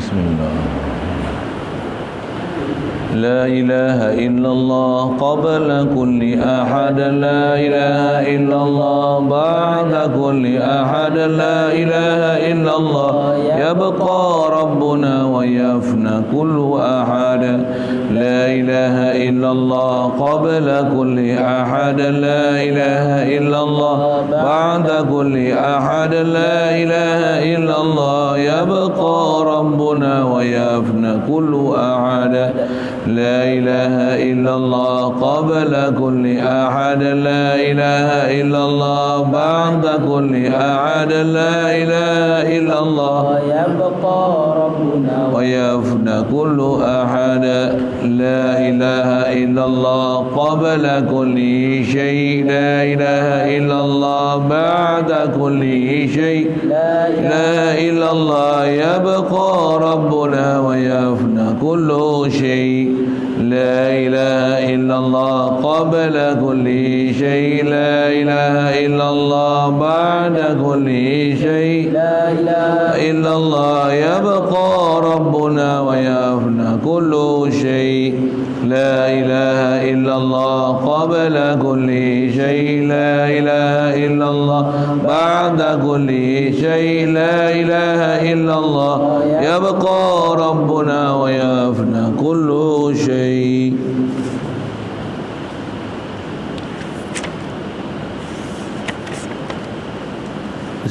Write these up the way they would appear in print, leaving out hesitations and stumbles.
Bismillah. La ilaha illallah qabla kulli ahad, la ilaha illallah ba'da kulli ahad, la ilaha illallah yabqa rabbuna wa yafna kullu ahad, la ilaha illallah qabla kulli ahad, la ilaha illallah ba'da kulli ahad, la ilaha illallah yabqa rabbuna wa yafna kullu ahad, لا إله إلا الله قبل كل أحد، لا إله إلا الله بعد كل أحد، لا إله إلا الله يبقى ربنا ويفنى كل أحد، لا إله إلا الله قبل كل شيء، لا إله إلا الله بعد كل شيء، لا إله إلا الله يبقى ربنا ويفنى كل شيء، لا إله إلا الله قبل كل شيء، لا إله إلا الله بعد كل شيء، لا إله إلا الله يبقى ربنا ويفنى كل شيء، لا إله إلا الله قبل كل شيء، لا إله إلا الله بعد كل شيء، لا إله إلا الله يبقى ربنا ويفنى كل شيء.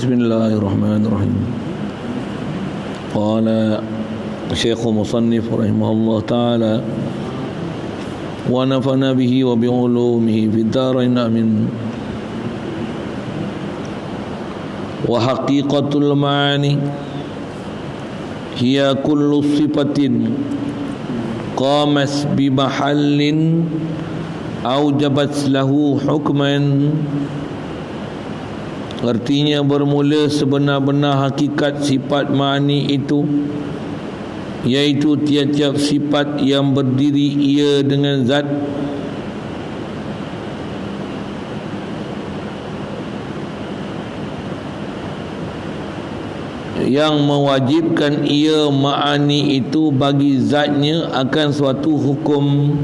بسم الله الرحمن الرحيم. قال الشيخ مصنف رحمه الله تعالى ونفعنا به وبعلومه في الدارين آمين. وحقيقة المعاني هي كل صفة قامت بمحل أوجبت له حكما. Artinya bermula sebenar-benar hakikat sifat ma'ani itu, iaitu tiap-tiap sifat yang berdiri ia dengan zat yang mewajibkan ia ma'ani itu bagi zatnya akan suatu hukum,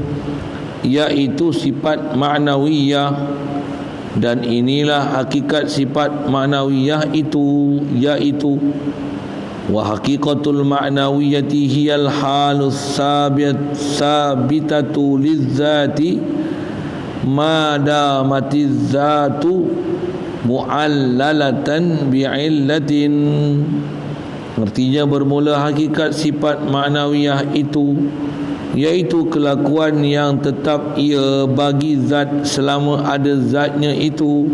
iaitu sifat ma'nawiyah. Dan inilah hakikat sifat ma'nawiyah itu, iaitu wa haqiqatul ma'nawiyati hiyal halus sabitatu lizzati ma damatiz zatu mu'allalatan bi'illatin. Artinya bermula hakikat sifat ma'nawiyah itu, iaitu kelakuan yang tetap ia bagi zat selama ada zatnya itu,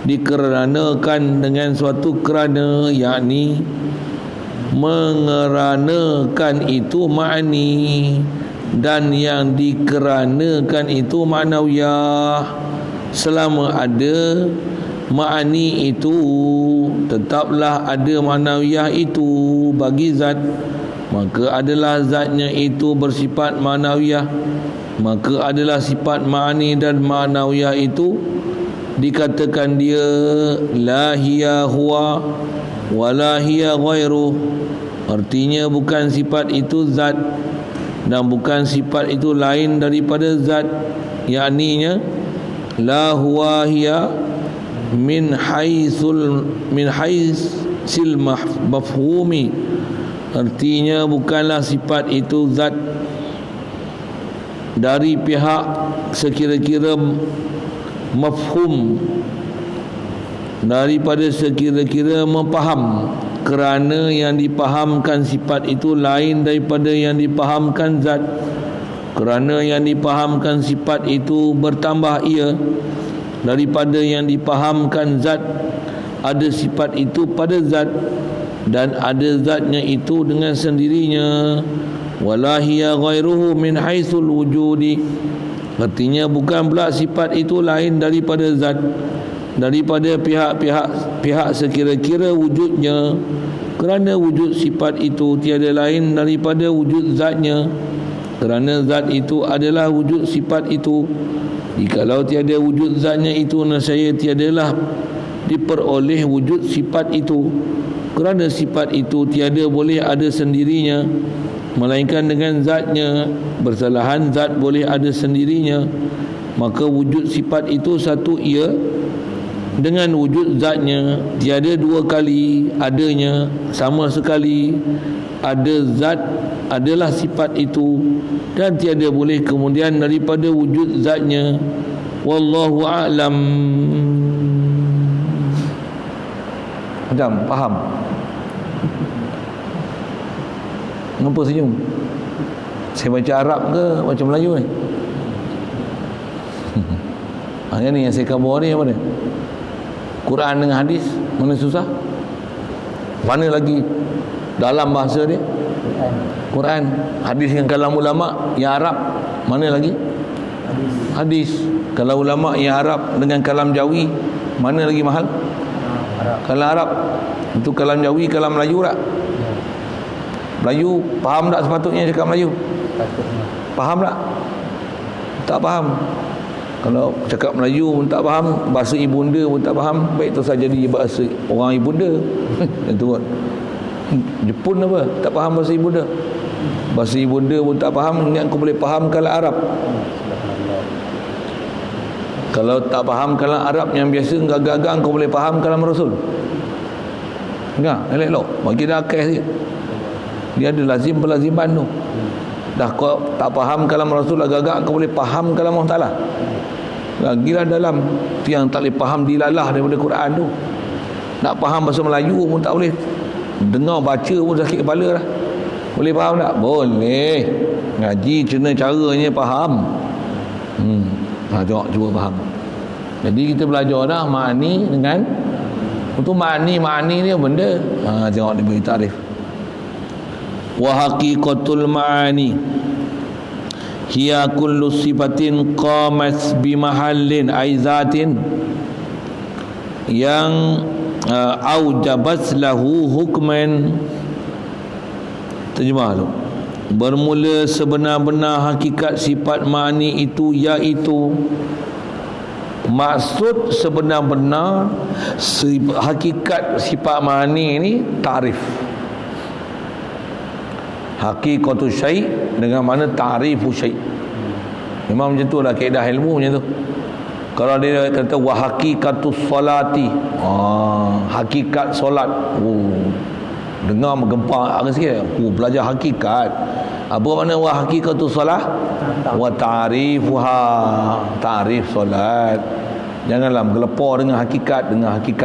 dikeranakan dengan suatu kerana, yakni mengeranakan itu ma'ni, dan yang dikeranakan itu ma'nawiyah. Selama ada ma'ani itu, tetaplah ada ma'nawiyah itu bagi zat, maka adalah zatnya itu bersifat ma'nawiyah. Maka adalah sifat ma'ani dan ma'nawiyah itu dikatakan dia la hiya huwa wa la hiya ghairuh. Artinya bukan sifat itu zat dan bukan sifat itu lain daripada zat, yakninya la huwa hiya min haisil mafhumi. Artinya bukanlah sifat itu zat dari pihak sekira-kira mafhum, daripada sekira-kira mempaham, kerana yang dipahamkan sifat itu lain daripada yang dipahamkan zat. Kerana yang dipahamkan sifat itu bertambah ia daripada yang dipahamkan zat. Ada sifat itu pada zat dan ada zatnya itu dengan sendirinya. Wala hiya ghairuhu min haitsul wujudi. Artinya bukan pula sifat itu lain daripada zat daripada pihak sekira-kira wujudnya. Kerana wujud sifat itu tiada lain daripada wujud zatnya. Kerana zat itu adalah wujud sifat itu. Jikalau tiada wujud zatnya itu, nescaya tiadalah diperoleh wujud sifat itu, kerana sifat itu tiada boleh ada sendirinya melainkan dengan zatnya. Bersalahan zat boleh ada sendirinya, maka wujud sifat itu satu ia dengan wujud zatnya, tiada dua kali adanya, sama sekali ada zat adalah sifat itu, dan tiada boleh kemudian daripada wujud zatnya. Wallahu a'lam. Macam faham? Kenapa senyum? Saya baca Arab ke baca Melayu ni? Yang ni yang saya kabur ni apa ni? Quran dengan hadis, mana susah? Mana lagi dalam bahasa dia? Quran. Hadis dengan kalam ulama yang Arab, mana lagi? Hadis. Kalau ulama yang Arab dengan kalam Jawi, mana lagi mahal? Kalam Arab. Itu kalam Jawi, kalam Melayu tak? Melayu faham tak sepatutnya cakap Melayu? Faham tak? Tak faham. Kalau cakap Melayu pun tak faham, bahasa ibunda pun tak faham, baik tu saja jadi bahasa orang ibunda. Itu kan. Jepun apa? Tak faham bahasa ibunda. Bahasa ibunda pun tak faham, ingat kau boleh faham kalam Arab. Kalau tak faham kalam Arab yang biasa gagak-gagak, kau boleh faham kalam Rasul. Enggak, elok-elok. Bagi dah akal sikit. Dia ada lazim pelaziman tu. Dah kau tak faham kalam Rasul agak-agak, kau boleh faham kalam Allah Ta'ala. Lagilah dalam tu yang tak boleh faham dilalah daripada Quran tu. Nak faham bahasa Melayu pun tak boleh. Dengar baca pun sakit kepala dah. Boleh faham tak? Boleh. Ngaji kena caranya faham. Tengok cuba faham. Jadi kita belajar dah makni dengan untuk makni ni benda. Tengok dia beri tarif. Wa haqiqatul ma'ani hiya kullu sifatin qamat bi mahallin aizatin yang aujabat lahu hukman. Terjemah tu. Bermula sebenar-benar hakikat sifat ma'ani itu, iaitu maksud sebenar-benar hakikat sifat ma'ani ini ta'rif. Hakikatu syai' dengan mana ta'rifu syai'. Memang macam tu lah kaedah ilmu macam tu. Kalau dia kata wa hakikatus solati, hakikat solat, dengar menggempar sikit. Belajar hakikat. Apa makna wa hakikatus solat? Wa ta'rifuha, ta'rif solat. Janganlah menggelepar dengan hakikat,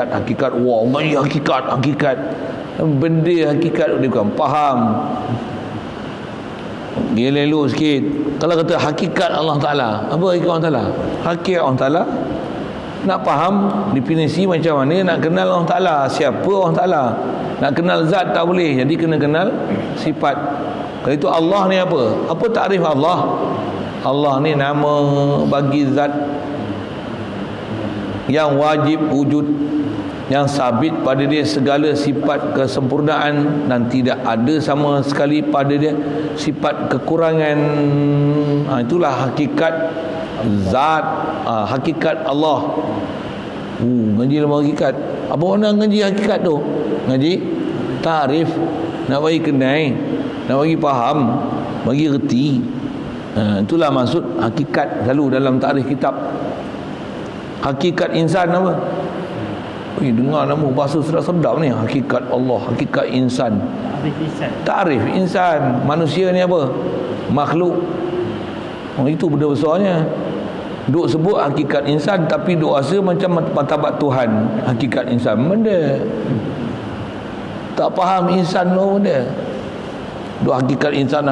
hakikat. Wah, mengaji hakikat. Benda hakikat dia bukan faham. Dia leluk sikit. Kalau kata hakikat Allah Ta'ala, apa hakikat Allah Ta'ala? Hakikat Allah Ta'ala, nak faham definisi macam mana nak kenal Allah Ta'ala, siapa Allah Ta'ala. Nak kenal zat tak boleh, jadi kena kenal sifat. Kalau itu Allah ni apa? Apa takrif Allah? Allah ni nama bagi zat yang wajib wujud, yang sabit pada dia segala sifat kesempurnaan dan tidak ada sama sekali pada dia sifat kekurangan. Itulah hakikat zat, hakikat Allah. Ngaji dalam hakikat. Apa makna ngaji hakikat tu? Ngaji tarif, nak bagi kenal, nak bagi faham, bagi reti. Itulah maksud hakikat selalu dalam takrif kitab. Hakikat insan apa? Dengar nama bahasa sedap-sedap ni. Hakikat Allah, hakikat insan. Ta'rif insan. Manusia ni apa? Makhluk. Itu benda besarnya. Duk sebut hakikat insan, tapi duk rasa macam martabat Tuhan. Hakikat insan. Benda tak faham insan tu benda. Duk hakikat insan,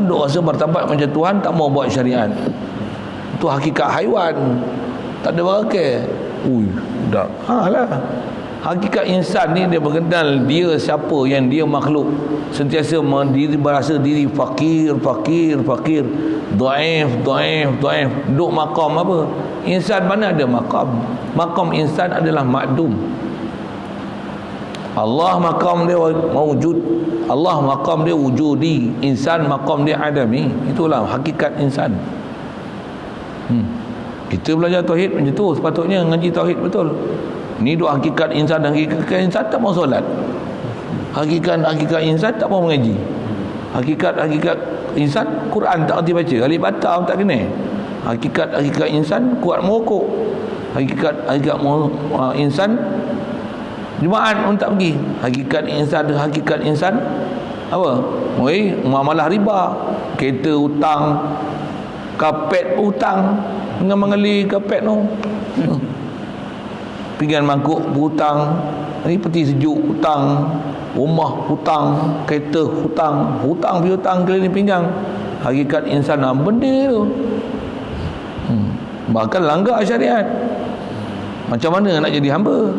duk rasa martabat macam Tuhan, tak mau buat syariat. Itu hakikat haiwan. Tak ada barakah. Dah. Lah. Hakikat insan ni dia mengenal dia siapa, yang dia makhluk. Sentiasa berasa diri fakir. Dhaif. Duk maqam apa? Insan mana ada maqam? Maqam insan adalah makdum. Allah maqam dia mawujud. Allah maqam dia wujudi. Insan maqam dia adami. Itulah hakikat insan. Kita belajar tauhid macam tu, sepatutnya ngaji tauhid betul. Ni dua hakikat insan dan hakikat insan tak mau solat. Hakikat insan tak mau mengaji. Hakikat insan Quran tak erti baca, alif bata tak kena. Hakikat insan kuat merokok. Hakikat insan Jumaat pun tak pergi. Hakikat insan apa? Muamalah riba, kereta hutang, kapet hutang, dengan mengali kapet tu. Pinggan mangkuk hutang, ni peti sejuk hutang, rumah hutang, kereta hutang keliling pinggang. Hakikat insan apa benda tu? Bahkan langgar syariat. Macam mana nak jadi hamba?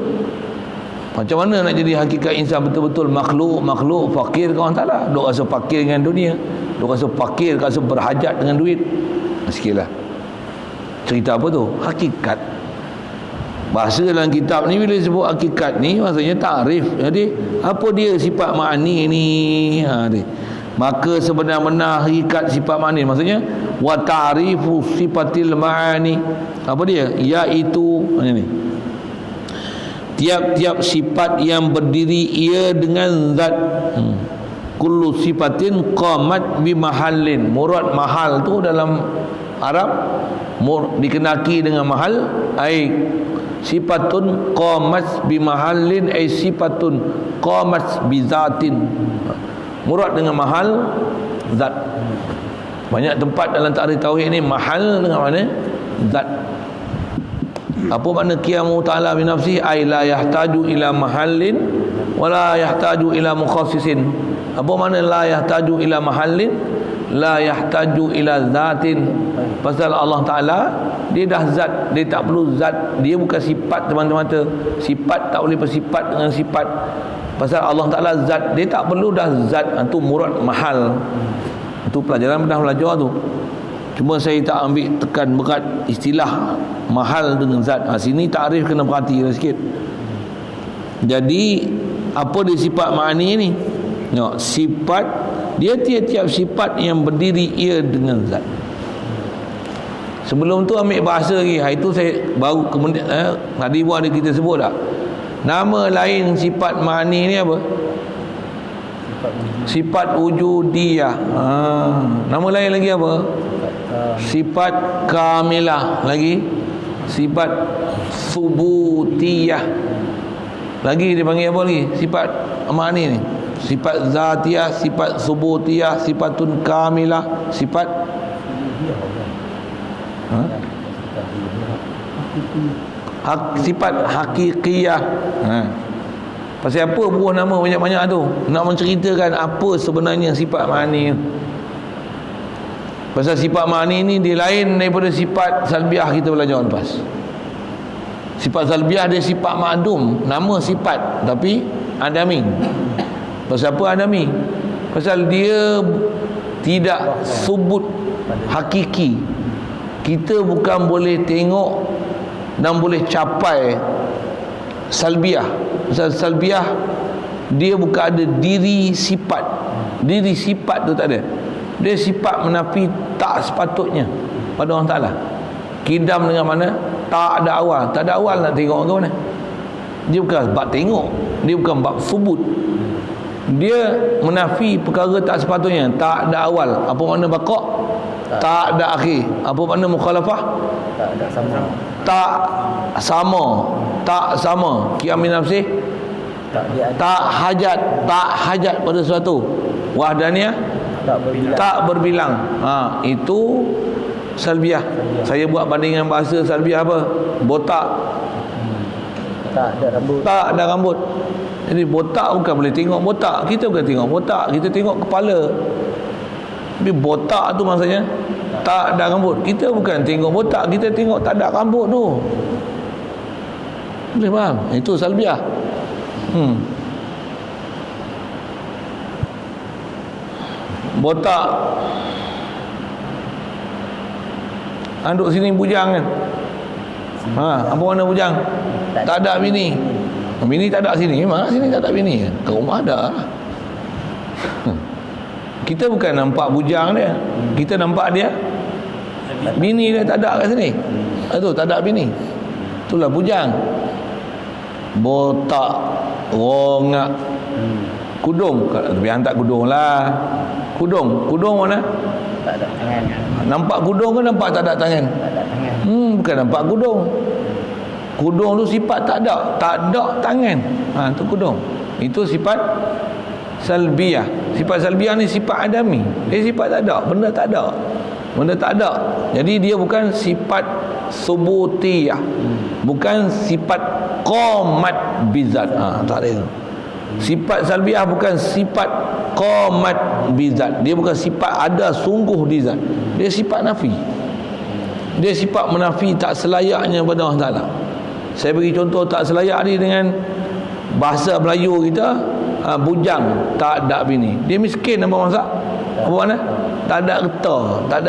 Macam mana nak jadi hakikat insan betul-betul makhluk fakir ke Allah Ta'ala? Duk rasa fakir dengan dunia, duk rasa fakir, rasa berhajat dengan duit. Sikitlah. Cerita apa tu? Hakikat. Bahasa dalam kitab ni bila sebut hakikat ni maksudnya takrif. Jadi apa dia sifat ma'ani ni? Maka sebenar-benar hakikat sifat ma'ani maksudnya wa ta'rifu sifatil ma'ani. Apa dia? Iaitu ni. Tiap-tiap sifat yang berdiri ia dengan zat. Kullu sifatin qamat bi mahallin. Murad mahal tu dalam Arab dikenaki dengan mahal, ai sifatun qamat bi mahallin, ai sifatun qamat bi zatin. Murad dengan mahal, zat. Banyak tempat dalam takrif tauhid ni mahal dengan mana? Zat. Apa makna qiyamu ta'ala bi nafsi? Ai la yahtaju ila mahallin wala yahtaju ila mukhassisin. Apa makna la yahtaju ila mahallin? La yahtaju ila zatin. Pasal Allah Ta'ala dia dah zat, dia tak perlu zat. Dia bukan sifat semata-mata. Sifat tak boleh bersifat dengan sifat. Pasal Allah Ta'ala zat, dia tak perlu dah zat. Itu murad mahal. Itu pelajaran dah belajar tu. Cuma saya tak ambil tekan berat istilah mahal dengan zat. Sini takrif kena perhati sikit. Jadi apa dia sifat ma'ani ni? Sifat dia tiap-tiap sifat yang berdiri ia dengan zat. Sebelum tu ambil bahasa lagi. Itu saya baru kemudian tadi pun ada kita sebut tak? Nama lain sifat ma'ani ni apa? Sifat wujudiyah. Nama lain lagi apa? Sifat kamilah. Lagi sifat subutiyah. Lagi dia panggil apa lagi? Sifat ma'ani ni. Sifat zatiyah, sifat subutiyah, sifatun kamilah, sifat sifat hakikiyah. Pasal apa buah nama banyak-banyak tu? Nak menceritakan apa sebenarnya sifat ma'ani. Pasal sifat ma'ani ni dia lain daripada sifat salbiah kita belajar lepas. Sifat salbiah dia sifat ma'dum, nama sifat tapi adami. Pasal apa adami? Pasal dia tidak subut hakiki. Kita bukan boleh tengok dan boleh capai salbiah. Pasal salbiah dia bukan ada diri sifat. Diri sifat tu tak ada. Dia sifat menafi tak sepatutnya pada Allah Ta'ala. Kidam dengan mana? Tak ada awal. Tak ada awal nak tengok ke mana? Dia bukan bab tengok. Dia bukan bab subut. Dia menafi perkara tak sepatutnya. Tak ada awal. Apa makna baqa'? Tak ada akhir. Apa makna mukhalafah? Tak ada sama. Tak sama. Tak sama. Qiyam bi nafsih? Tak hajat pada sesuatu. Wahdaniyah? Tak berbilang. Itu salbiah. Saya buat bandingan bahasa salbiah apa? Botak. Tak ada rambut. Jadi botak bukan boleh tengok botak. Kita bukan tengok botak, kita tengok kepala. Tapi botak tu maksudnya tak ada rambut. Kita bukan tengok botak, kita tengok tak ada rambut tu. Boleh faham? Itu salbiah. Botak duduk sini bujang kan. Apa warna bujang? Tak ada bini. Bini tak ada sini. Memang sini tak ada bini. Kat rumah ada. Kita bukan nampak bujang dia. Kita nampak dia bini dia tak ada kat sini. Itu tak ada bini. Itulah bujang. botak, rongak, kudung. Tapi yang tak kudung lah. Kudung mana? Tak ada tangan. Nampak kudung ke nampak tak ada tangan? Tak ada tangan. Bukan nampak kudung. Kudung tu sifat tak ada tangan. Tu kudung. Itu sifat salbiyah. Sifat salbiyah ni sifat adami. Dia sifat tak ada, benda tak ada. Benda tak ada. Jadi dia bukan sifat subutiyah. Bukan sifat qamat bizat. Tak ada. Sifat salbiyah bukan sifat qamat bizat. Dia bukan sifat ada sungguh di zat. Dia sifat nafi. Dia sifat menafi tak selayaknya pada Allah Taala. Saya bagi contoh tak selayak ni dengan bahasa Melayu kita, bujang tak ada bini. Dia miskin apa masak? Apa mana? Tak ada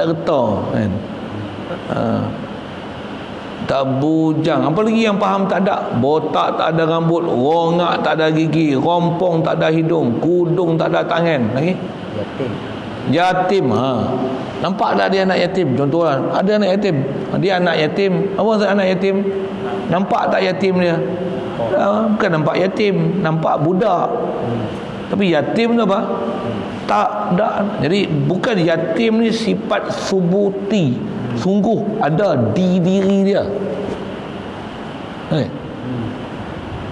reta kan. Tak bujang. Apa lagi yang faham tak ada? Botak tak ada rambut, rongak tak ada gigi, rompong tak ada hidung, kudung tak ada tangan. Lagi? Yatim. Nampak tak dia anak yatim? Contohlah, ada anak yatim. Dia anak yatim. Apa maksud anak yatim? Nampak tak yatim dia? Bukan nampak yatim, nampak budak. Tapi yatim tu apa? Tak ada. Jadi bukan yatim ni sifat subuti, sungguh ada di diri dia.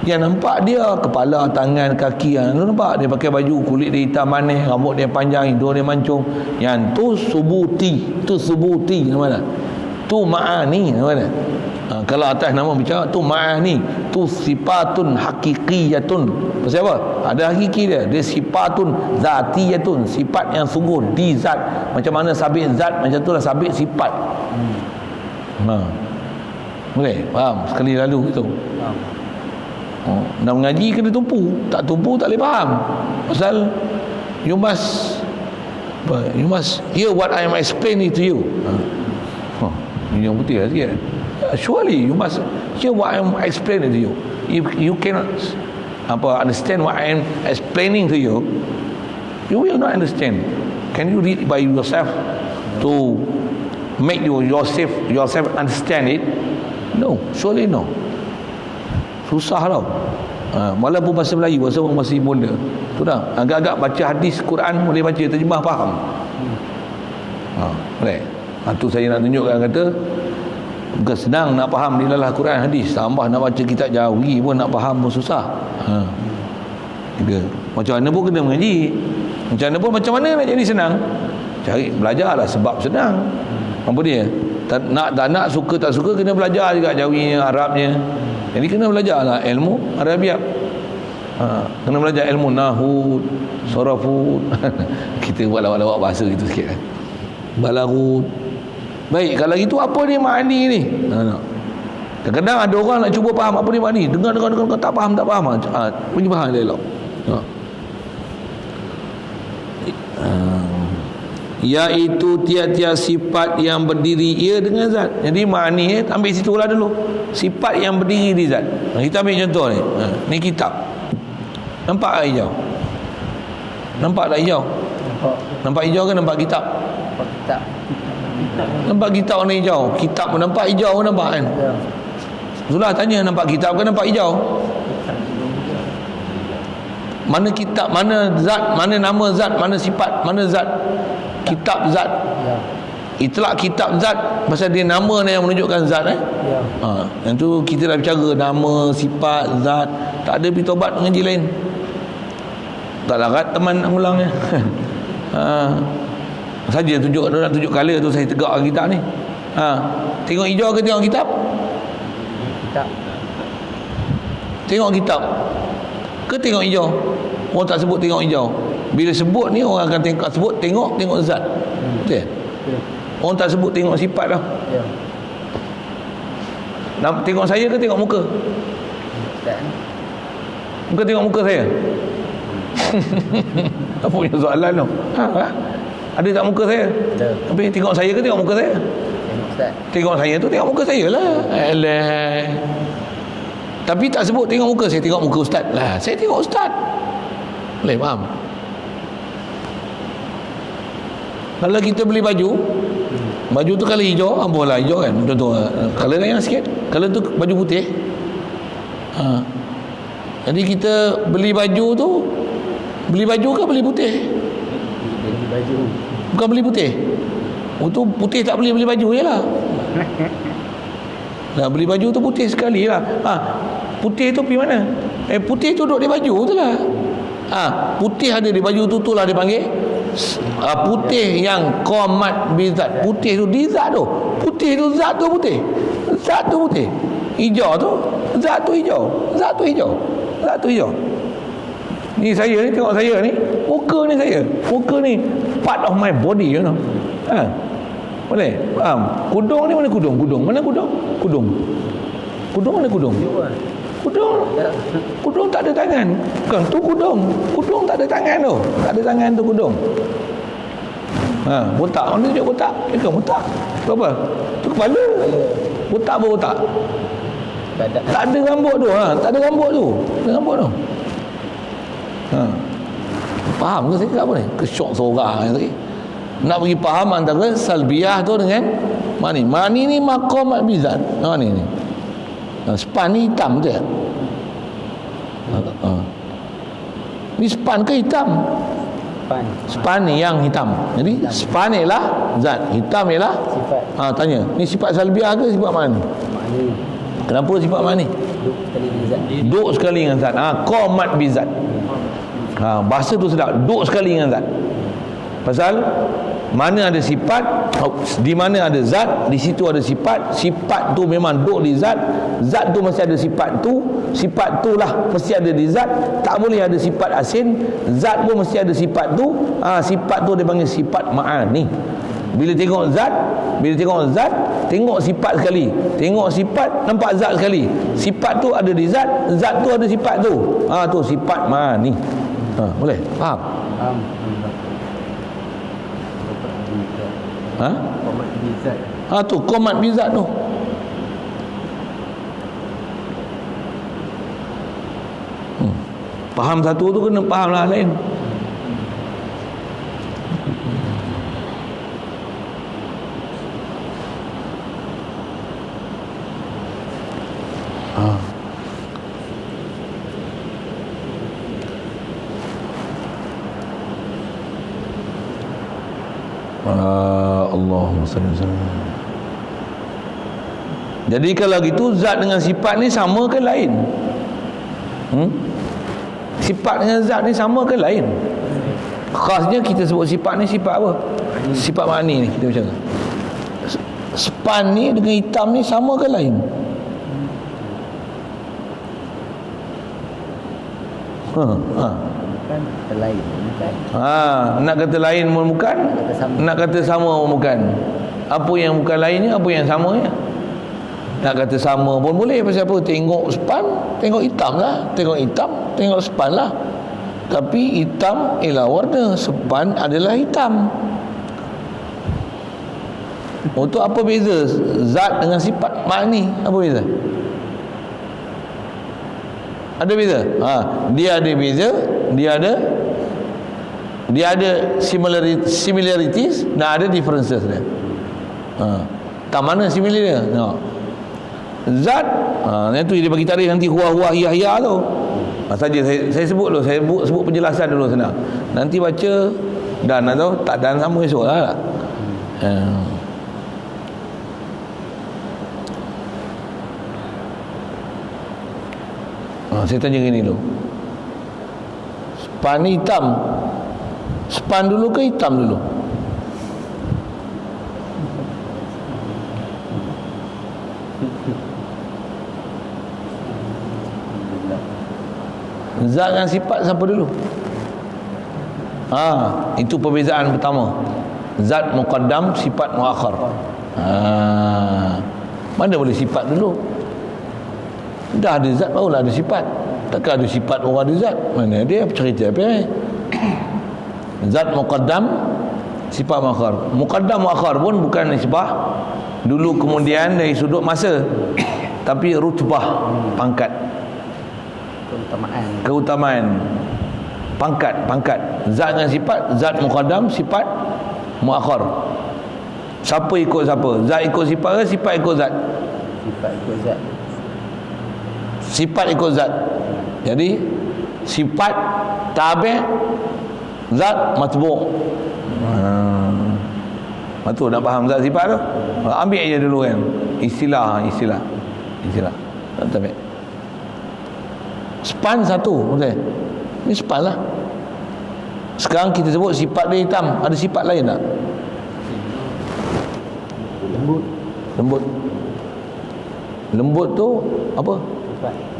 Yang nampak dia kepala, tangan, kaki. Nampak dia pakai baju kulit dia hitam manis, rambut dia panjang, hidung dia mancung. Yang tu subuti. Tu subuti namanya. Tu ma'ani namanya. Kalau atas nama bicara tu ma'ani, tu sifatun hakikiyatun. Pasal apa? Ada hakiki dia. Dia sifatun zatiyatun, sifat yang sungguh di zat. Macam mana sabit zat, macam itulah sabit sifat. Boleh? Faham? Sekali lalu itu. Nak mengaji kena tumpu. Tak tumpu tak boleh faham. Pasal you must hear what I am explaining to you. Ini yang putih lah sikit. Surely you must hear what I am explaining to you. If you cannot understand what I am explaining to you, you will not understand. Can you read by yourself to make yourself understand it? No, surely no. Susah tau. Walaupun bahasa Melayu, bahasa orang masih bonda. Tu dah. Agak-agak baca hadis Quran boleh baca, terjemah faham. Boleh. Tu saya nak tunjukkan kata bukan senang nak faham ni adalah Quran hadis. Tambah nak baca kitab Jawi pun nak faham pun susah. Macam mana pun kena mengaji. Macam mana nak jadi senang? Cari belajarlah sebab senang. Apa dia? Tak nak suka tak suka kena belajar juga Jawinya, Arabnya. Jadi kena belajarlah ilmu Arabiat. Kena belajar ilmu nahwu, sarafut. Kita buat lawak-lawak bahasa gitu sikit kan. Balaghut. Baik, kalau gitu apa dia makni ni? Kadang-kadang ada orang nak cuba faham apa dia makni. Dengar tak faham. Pergi faham dia elok. Iaitu tiap-tiap sifat yang berdiri ia dengan zat. Jadi makni ambil situlah dulu. Sifat yang berdiri di zat. Kita ambil contoh ni. Ni kitab. Nampak tak hijau? Nampak tak hijau? Nampak hijau ke nampak kitab? Kitab. Nampak kitab warna hijau. Kitab pun nampak, hijau pun nampak kan? Zulah tanya nampak kitab ke nampak hijau? Mana kitab, mana zat, mana nama zat, mana sifat, mana zat? Kitab zat. Itlak kitab zat, pasal dia nama ni yang menunjukkan zat yang tu kita dah bicara nama, sifat, zat. Tak ada pergi tobat mengaji lain. Tak larat teman nak ulangnya. Saja nak tunjuk color tu saya tegak kitab ni. Tengok hijau ke tengok kitab? Kitab. Tengok kitab ke tengok hijau? Orang tak sebut tengok hijau. Bila sebut ni orang akan tengok zat. Betul? Orang tak sebut tengok sifat dah. Nak tengok saya ke tengok muka? Bukan tengok muka saya. Tak punya soalan tu. Ada tak muka saya? Ada. Tapi tengok saya ke tengok muka saya? Tengok Ustaz. Tengok saya tu tengok muka saya lah. Alah. Tapi tak sebut tengok muka saya, tengok muka ustaz lah. Saya tengok ustaz. Boleh faham? Kalau kita beli baju, baju tu kalau hijau, boleh hijau kan. Contoh, kalau yang sikit. Kalau tu baju putih, Jadi kita beli baju tu, beli baju ke beli putih? Beli baju. Bukan beli putih. Tu putih tak boleh beli baju je lah. Nah, beli baju tu putih sekali lah. Putih tu pergi mana? Putih tu duduk di baju tu lah. Putih ada di baju tu lah dia panggil. Putih yang qomat bizat. Putih tu di zat tu. Putih tu zat tu putih. Zat tu putih. Hijau tu zat tu hijau. Zat tu hijau. Zat tu hijau. Ni saya ni, tengok saya ni. Muka ni saya. Muka ni part of my body, you know. Boleh? Faham? Kudung ni mana kudung? Kudung. Mana kudung? Kudung. Kudung mana kudung? Kudung. Kudung tak ada tangan. Bukan, tu kudung. Kudung tak ada tangan tu. Tak ada tangan tu kudung. Botak. Orang ni tunjuk botak. Bukan botak. Tu apa? Tu kepala. Botak apa botak? Tak ada rambut tu. Tak ada rambut tu. Tak ada rambut tu. Faham ke saya apa ni? Kesyok seorang tadi. Nak bagi faham antara salbiyah tu dengan mani. Mani ni maqamat bizat. Ni. Span ni hitam je. Ni span ke hitam? Span ni yang hitam. Jadi span ialah zat, hitam ialah sifat. Tanya, ni sifat salbiyah ke sifat mani? Mani. Kenapa sifat mani? Duk sekali dengan zat. Qamat bizat. Bahasa tu sedap. Duk sekali dengan zat. Pasal mana ada sifat, di mana ada zat, di situ ada sifat. Sifat tu memang duk di zat. Zat tu mesti ada sifat tu. Sifat tu lah mesti ada di zat. Tak boleh ada sifat asin. Zat pun mesti ada sifat tu. Sifat tu dia panggil sifat ma'ani. Bila tengok zat, tengok sifat sekali. Tengok sifat, nampak zat sekali. Sifat tu ada di zat. Zat tu ada sifat tu. Tu sifat ma'ani. Boleh? Faham? Qomat bizat. Tu qomat bizat tu. Faham satu tu kena faham lah lain. Allahumma salli alaihi wasallam. Jadi kalau gitu zat dengan sifat ni sama ke lain? Sifat dengan zat ni sama ke lain? Khasnya kita sebut sifat ni sifat apa? Sifat ma'ani ni kita macam mana? Span ni dengan hitam ni sama ke lain? Bukan lain. Bukan. Nak kata lain pun bukan, nak kata sama pun bukan. Apa yang bukan lainnya, apa yang samanya? Nak kata sama pun boleh. Pasal apa? Tengok span, tengok hitam lah. Tengok hitam, tengok span lah. Tapi hitam ialah warna, span adalah hitam. Untuk apa beza zat dengan sifat makni? Apa beza? Ada beza? Dia ada beza, dia ada similarities dan ada differences dia. Tak mana similar dia? Zat, itu dia bagi tarikh nanti huwa hiya tu. Saja saya sebut dulu, saya sebut penjelasan dulu senang. Nanti baca dan atau tak dan sama esok lah. Saya tanya gini dulu. Span ni hitam. Span dulu ke hitam dulu? Zat dan sifat siapa dulu? Itu perbezaan pertama. Zat muqaddam, sifat muakhar. Mana boleh sifat dulu? Dah ada zat barulah ada sifat. Takkan ada sifat orang ada zat. Mana dia cerita apa? Zat muqaddam, sifat muakhar. Muqaddam muakhar pun bukan nisbah dulu kemudian dari sudut masa, tapi rutbah, pangkat, keutamaan, pangkat. Zat dengan sifat, zat muqaddam, sifat muakhar. Siapa ikut siapa? Zat ikut sifat ke sifat ikut zat? Sifat ikut zat. Sifat ikut zat. Jadi sifat tabi' zat matbu'. Betul nak faham zat sifat tu? Ambil je dulu kan. Istilah. Tabi'. Span satu, betul. Ini span lah. Sekarang kita sebut sifat dia hitam, ada sifat lain tak? Lembut tu apa?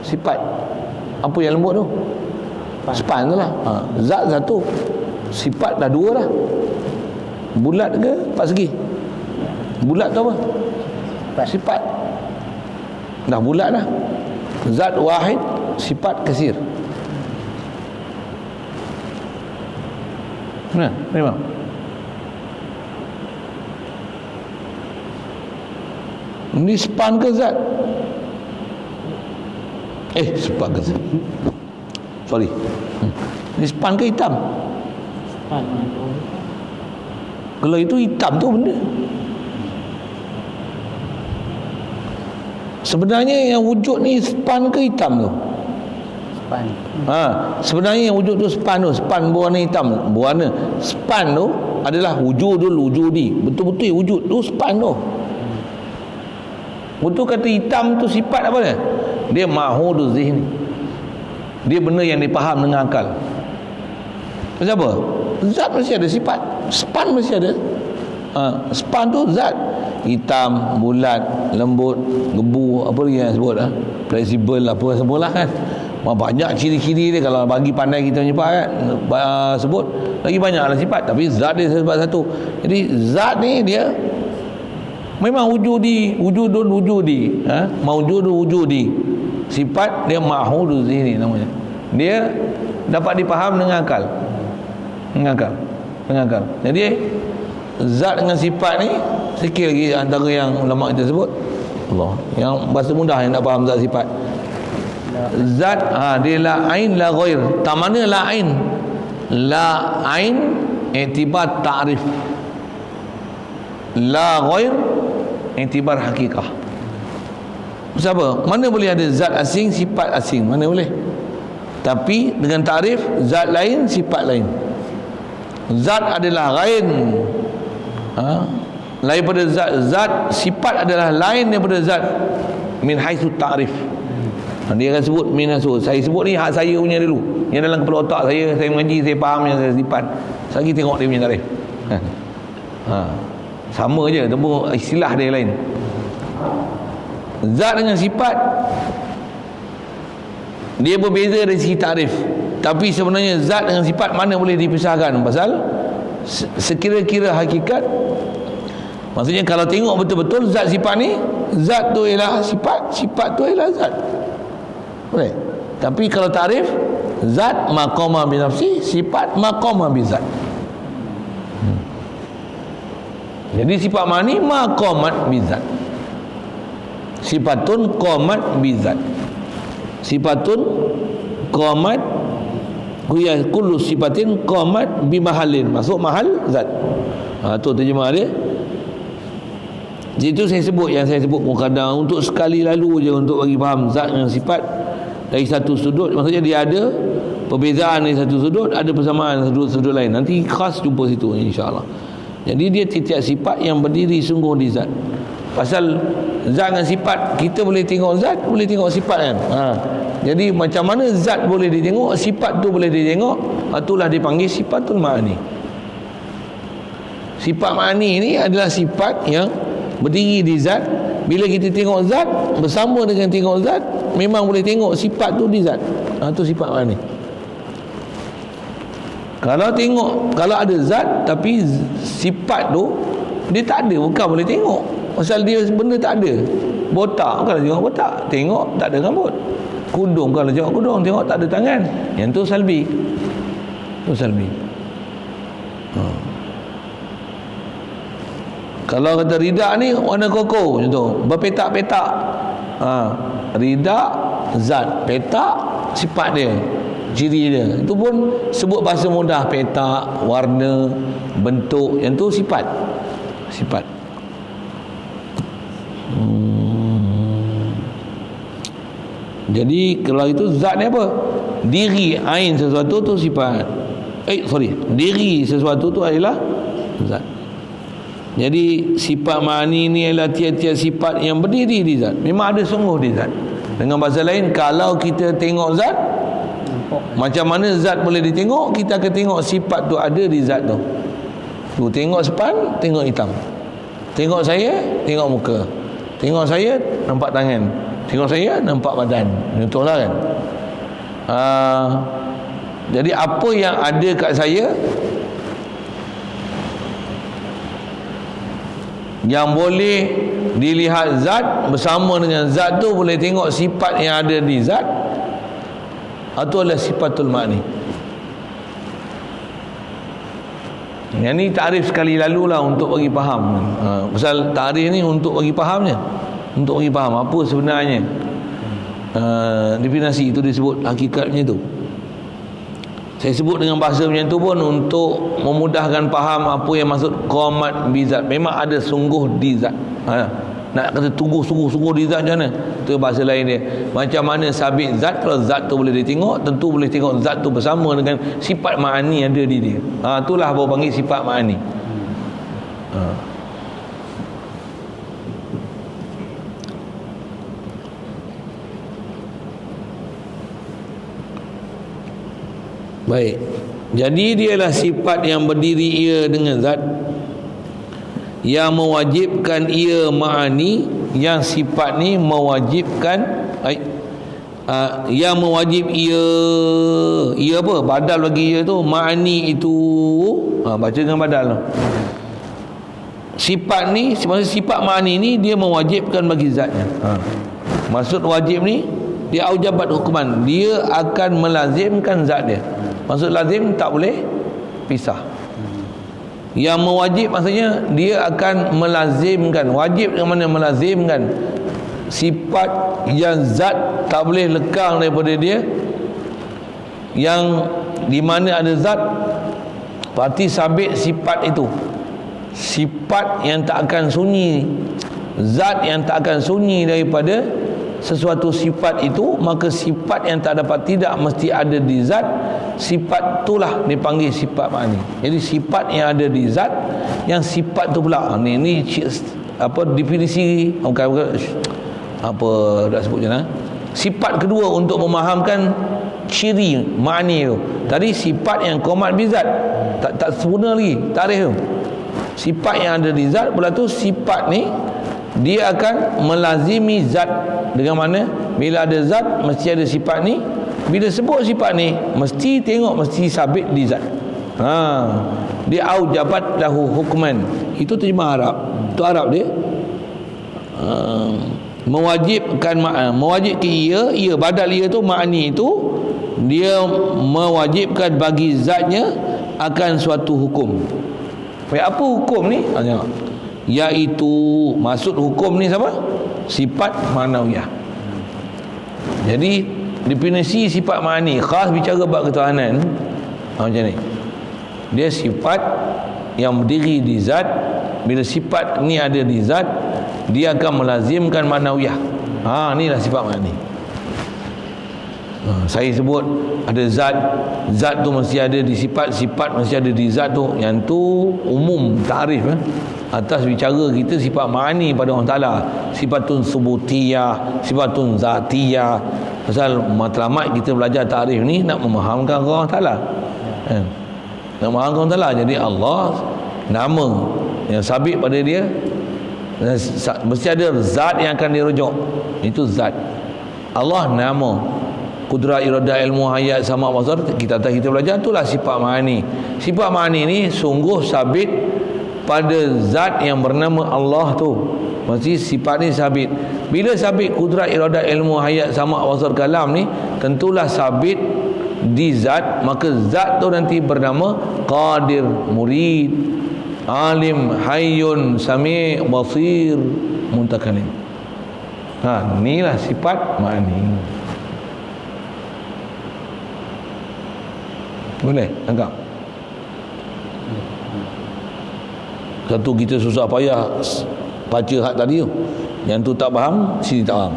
Sifat. Apa yang lembut tu? Span tu lah. Zat satu, sifat dah dua lah. Bulat ke empat segi? Bulat tu apa? Sifat. Dah bulat dah. Zat wahid, sifat kasir. Nah, memang. Ini span ke zat? Span ke zat? Sorry. Ini span ke hitam? Span. Kalau itu hitam tu benda. Sebenarnya yang wujud ni span ke hitam tu? Span. Sebenarnya yang wujud tu span tu, span berwarna hitam, berwarna. Span tu adalah wujudul wujudi. Betul-betul wujud tu span tu. Betul kata hitam tu sifat apa dia? Dia mahuduz zihni. Dia benda yang dipaham dengan akal. Macam apa? Zat mesti ada sifat. Span mesti ada. Span tu zat. Hitam, bulat, lembut, gebu, apa lagi yang sebut fleksibel, apa semualah kan. Banyak ciri-ciri dia. Kalau bagi pandai kita menyebut kan, sebut lagi banyaklah sifat. Tapi zat dia sebab satu. Jadi zat ni dia memang wujudi, wujudun wujudi, mawjudun wujudi. Sifat dia mahuduz zihni namanya. Dia dapat dipaham dengan akal. Dengan akal. Jadi zat dengan sifat ni sikit lagi antara yang ulama kita sebut Allah. Yang bahasa mudah yang nak faham zat sifat. Zat dia la ain la ghair. Tak mana la ain? La ain i'tibar ta'rif. La ghair i'tibar hakikah. Siapa? Mana boleh ada zat asing, sifat asing? Mana boleh? Tapi dengan takrif zat lain, sifat lain. Zat adalah lain. Lain pada zat, sifat adalah lain daripada zat min haitsu ta'rif. Dia akan sebut min haitsu. Saya sebut ni hak saya punya dulu. Yang dalam kepala otak saya mengaji, saya faham yang saya sifat. Lagi tengok dia punya takrif. Sama je, tapi istilah dia lain. Zat dengan sifat dia berbeza dari segi takrif. Tapi sebenarnya zat dengan sifat mana boleh dipisahkan? Pasal sekira-kira hakikat, maksudnya kalau tengok betul-betul zat sifat ni, zat tu ialah sifat, sifat tu ialah zat. Boleh. Tapi kalau takrif, zat maqama bi nafsi, sifat maqama bi zat. Jadi sifat mani maqamat bi zat. Sifatun qamat bi zat. Sifatun qamat huya kullu sifatin qamat bi mahallin. Masuk mahal zat. Tu terjemah dia. Jadi itu saya sebut, yang saya sebut kadang untuk sekali lalu je untuk bagi faham zat dengan sifat dari satu sudut. Maksudnya dia ada perbezaan dari satu sudut, ada persamaan sudut-sudut lain. Nanti khas jumpa situ insya-Allah. Jadi dia tiap sifat yang berdiri sungguh di zat. Pasal zat dengan sifat, kita boleh tengok zat, boleh tengok sifat kan. Jadi macam mana zat boleh ditengok, sifat tu boleh ditengok, itulah dipanggil sifatul ma'ani. Sifat ma'ani ni adalah sifat yang berdiri di zat. Bila kita tengok zat bersama dengan tengok zat, memang boleh tengok sifat tu di zat. Itu sifat ma'ani. Kalau tengok, kalau ada zat tapi sifat tu dia tak ada, bukan boleh tengok. Pasal dia benda tak ada. Botak, kalau tengok botak, tengok tak ada rambut. Kudung, kalau tengok kudung, tengok tak ada tangan. Yang tu salbi. Tu salbi. Kalau kata ridak ni warna koko contoh, berpetak-petak. Ridak zat, petak sifat dia, ciri dia. Itu pun sebut bahasa mudah, petak, warna, bentuk, yang tu sifat. Sifat. Jadi kalau itu zat ni apa? Diri ain sesuatu tu sifat. Diri sesuatu tu adalah zat. Jadi sifat ma'ani ni adalah tiap-tiap sifat yang berdiri di zat. Memang ada sungguh di zat. Dengan bahasa lain, kalau kita tengok zat, macam mana zat boleh ditengok, kita akan tengok sifat tu ada di zat tu. Tu tengok sepan, tengok hitam. Tengok saya, tengok muka. Tengok saya, nampak tangan. Tengok saya, nampak badan. Contohlah kan. Jadi apa yang ada kat saya yang boleh dilihat zat, bersama dengan zat tu boleh tengok sifat yang ada di zat, itu adalah sifatul ma'ni. Yang ni takrif sekali lalu lah untuk bagi faham. Pasal takrif ni untuk bagi fahamnya, untuk bagi faham apa sebenarnya definisi itu disebut hakikatnya tu. Saya sebut dengan bahasa macam tu pun untuk memudahkan faham apa yang maksud qamat bi zat. Memang ada sungguh di zat. Nak kata sungguh di zat macam mana? Itu bahasa lain dia. Macam mana sabit zat, kalau zat tu boleh ditengok, tentu boleh tengok zat tu bersama dengan sifat ma'ani ada di dia. Itulah baru panggil sifat ma'ani. Baik. Jadi dialah sifat yang berdiri ia dengan zat, yang mewajibkan ia ma'ani, yang sifat ni mewajibkan yang mewajib ia apa? Badal bagi ia tu ma'ani itu. Baca dengan badal tu. Sifat ni, maksud sifat ma'ani ni dia mewajibkan bagi zatnya. Maksud wajib ni dia aujabat hukuman, dia akan melazimkan zat dia. Maksud lazim tak boleh pisah. Yang mewajib maksudnya dia akan melazimkan. Wajib dengan mana melazimkan? Sifat yang zat tak boleh lekang daripada dia, yang di mana ada zat berarti sabit sifat itu. Sifat yang tak akan sunyi, zat yang tak akan sunyi daripada sesuatu sifat itu, maka sifat yang tak dapat tidak mesti ada di zat. Sifat itulah dipanggil sifat ma'ani. Jadi sifat yang ada di zat, yang sifat tu pula ni apa definisi apa dah sebut je lah. Sifat kedua untuk memahamkan ciri ma'ani tu. Tadi sifat yang qamat bi zat, tak sempurna lagi tarikh tu. Sifat yang ada di zat pula tu, sifat ni dia akan melazimi zat. Dengan mana bila ada zat mesti ada sifat ni. Bila sebut sifat ni mesti tengok, mesti sabit di zat. Dia aujabat lahu hukman. Itu terjemah Arab. Itu Arab dia. Mewajibkan mewajibkan ia badal ia tu ma'ani itu, dia mewajibkan bagi zatnya akan suatu hukum. Apa hukum ni? Iaitu maksud hukum ni siapa? Sifat ma'nawiyah. Jadi definisi sifat ma'ani khas bicara bab ketuhanan macam ni. Dia sifat yang berdiri di zat. Bila sifat ni ada di zat, dia akan melazimkan ma'nawiyah. Inilah sifat ma'ani. Saya sebut ada zat, zat tu mesti ada di sifat, sifat mesti ada di zat tu. Yang tu umum takrif atas bicara kita sifat ma'ani pada Allah Ta'ala. Sifatun subutiyah, sifatun zatiyah. Pasal matlamat kita belajar takrif ni nak memahamkan Allah Ta'ala, nak memahamkan Allah Ta'ala. Jadi Allah nama yang sabit pada dia, mesti ada zat yang akan dirujuk. Itu zat Allah. Nama, kudrat, iradah, ilmu, hayat, sama, basar, kita belajar, itulah sifat ma'ani. Sifat ma'ani ni sungguh sabit pada zat yang bernama Allah tu. Mesti sifat ni sabit. Bila sabit kudrat, iradah, ilmu, hayat, sama, basar, kalam ni tentulah sabit di zat, maka zat tu nanti bernama qadir, murid, alim, hayyun, sami', basir, muntakalim. Inilah sifat ma'ani. Boleh tangkap? Satu kita susah payah baca hak tadi tu. Yang tu tak faham, sini tak faham.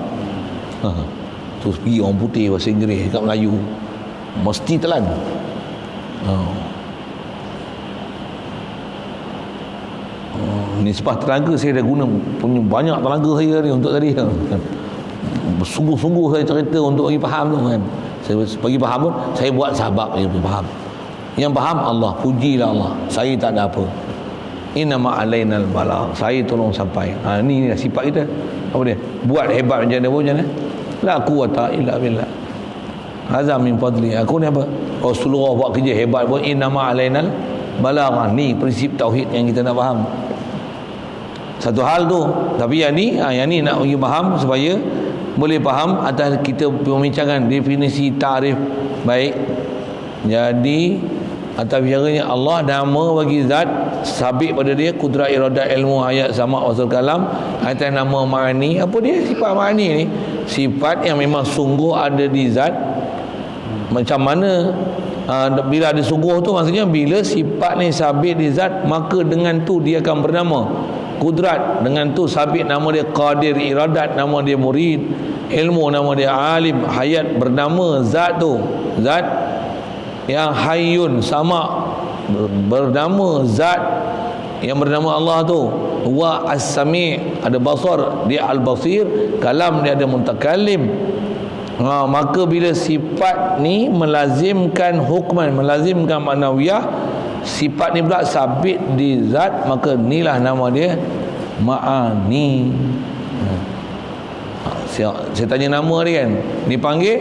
Terus pergi orang putih bahasa Inggeris kat Melayu, mesti telan. Nisbah tenaga saya dah guna, punya banyak tenaga saya ni untuk tadi. Sungguh-sungguh saya cerita untuk bagi faham tu kan. Saya bagi faham pun saya buat sabab dia faham. Yang faham Allah, pujilah Allah. Saya tak ada apa. Innama alainal balagh. Saya tolong sampai. Ni sifat kita. Apa dia? Buat hebat macam mana? La quwata illa billah. Hadza min fadli. Aku ni apa? Rasulullah buat kerja hebat pun innama alainal balagh. Ni prinsip tauhid yang kita nak faham. Satu hal tu. Tapi yang ni nak bagi faham supaya boleh faham atas kita pembincangan definisi tarif baik. Jadi atas bicaranya Allah, nama bagi zat sabit pada dia, kudrat, iradat, ilmu, hayat, sama, wasal, kalam. Atas nama ma'ani, apa dia sifat ma'ani ni? Sifat yang memang sungguh ada di zat. Macam mana bila ada sungguh tu, maksudnya bila sifat ni sabit di zat, maka dengan tu dia akan bernama kudrat, dengan tu sabit nama dia qadir, iradat nama dia murid, ilmu nama dia alim, hayat bernama zat tu, zat yang hayyun, sama bernama zat yang bernama Allah tu. Wa as-sami', ada basar, dia al-basir, kalam dia ada mutakallim. Maka bila sifat ni melazimkan hukman, melazimkan maknawiyah, sifat ni pula sabit di zat, maka inilah nama dia ma'ani. Saya tanya nama dia kan, dipanggil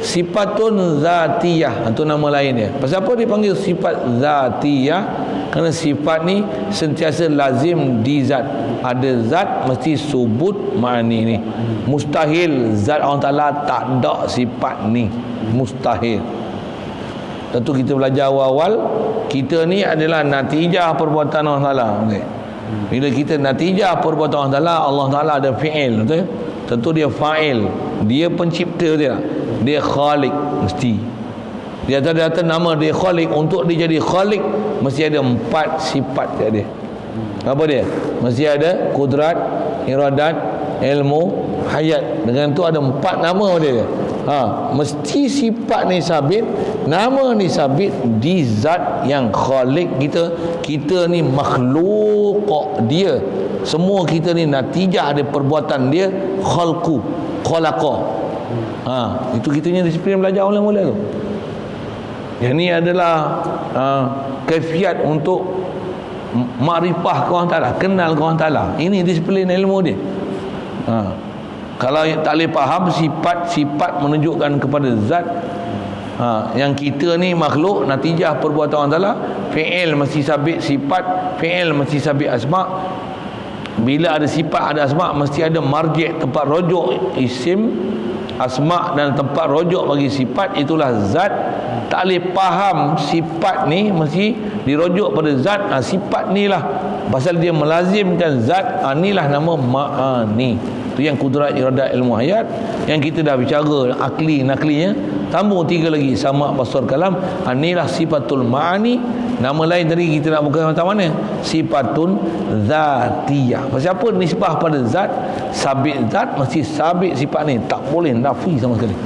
sifatun zatiyah, itu nama lain dia. Pasal apa dipanggil sifat zatiyah? Kerana sifat ni sentiasa lazim di zat. Ada zat mesti subut ma'ani ni. Mustahil zat Allah Ta'ala tak ada sifat ni, mustahil. Tentu kita belajar awal-awal, kita ni adalah natijah perbuatan Allah Ta'ala. Bila kita natijah perbuatan Allah Ta'ala, Allah Ta'ala ada fi'il, betul? Tentu dia fa'il, dia pencipta dia, dia khalik mesti. Dia ada nama dia khalik. Untuk dia jadi khalik mesti ada 4 sifat dia. Apa dia? Mesti ada kudrat, iradat, ilmu, hayat. Dengan tu ada 4 nama dia. Mesti sifat ni sabit, nama ni sabit di zat yang khalik kita. Kita ni makhluk dia. Semua kita ni natijah ada perbuatan dia, khalqu, khalaqa. Itu kitanya disiplin belajar mula-mula tu. Yang ni adalah kaifiat untuk makrifah Allah Ta'ala, kenal Allah Ta'ala. Ini disiplin ilmu dia. Kalau tak boleh faham sifat-sifat menunjukkan kepada zat, yang kita ni makhluk, natijah perbuatan Allah Ta'ala, fi'il mesti sabit sifat, fi'il mesti sabit asma'. Bila ada sifat, ada asma', mesti ada marji', tempat rujuk isim, asma' dan tempat rujuk bagi sifat, itulah zat. Tak boleh faham sifat ni mesti dirujuk pada zat. Sifat ni lah, pasal dia melazimkan zat. Inilah nama ma'ani. Itu yang kudrat, iradat, ilmu, hayat. Yang kita dah bicara akli, naklinya. Tambung 3 lagi, sama, basar, kalam. Inilah sifatul ma'ani. Nama lain tadi kita nak buka macam mana? Sifatun zatiyah. Pasal apa nisbah pada zat? Sabit zat mesti sabit sifat ni, tak boleh nafi sama sekali.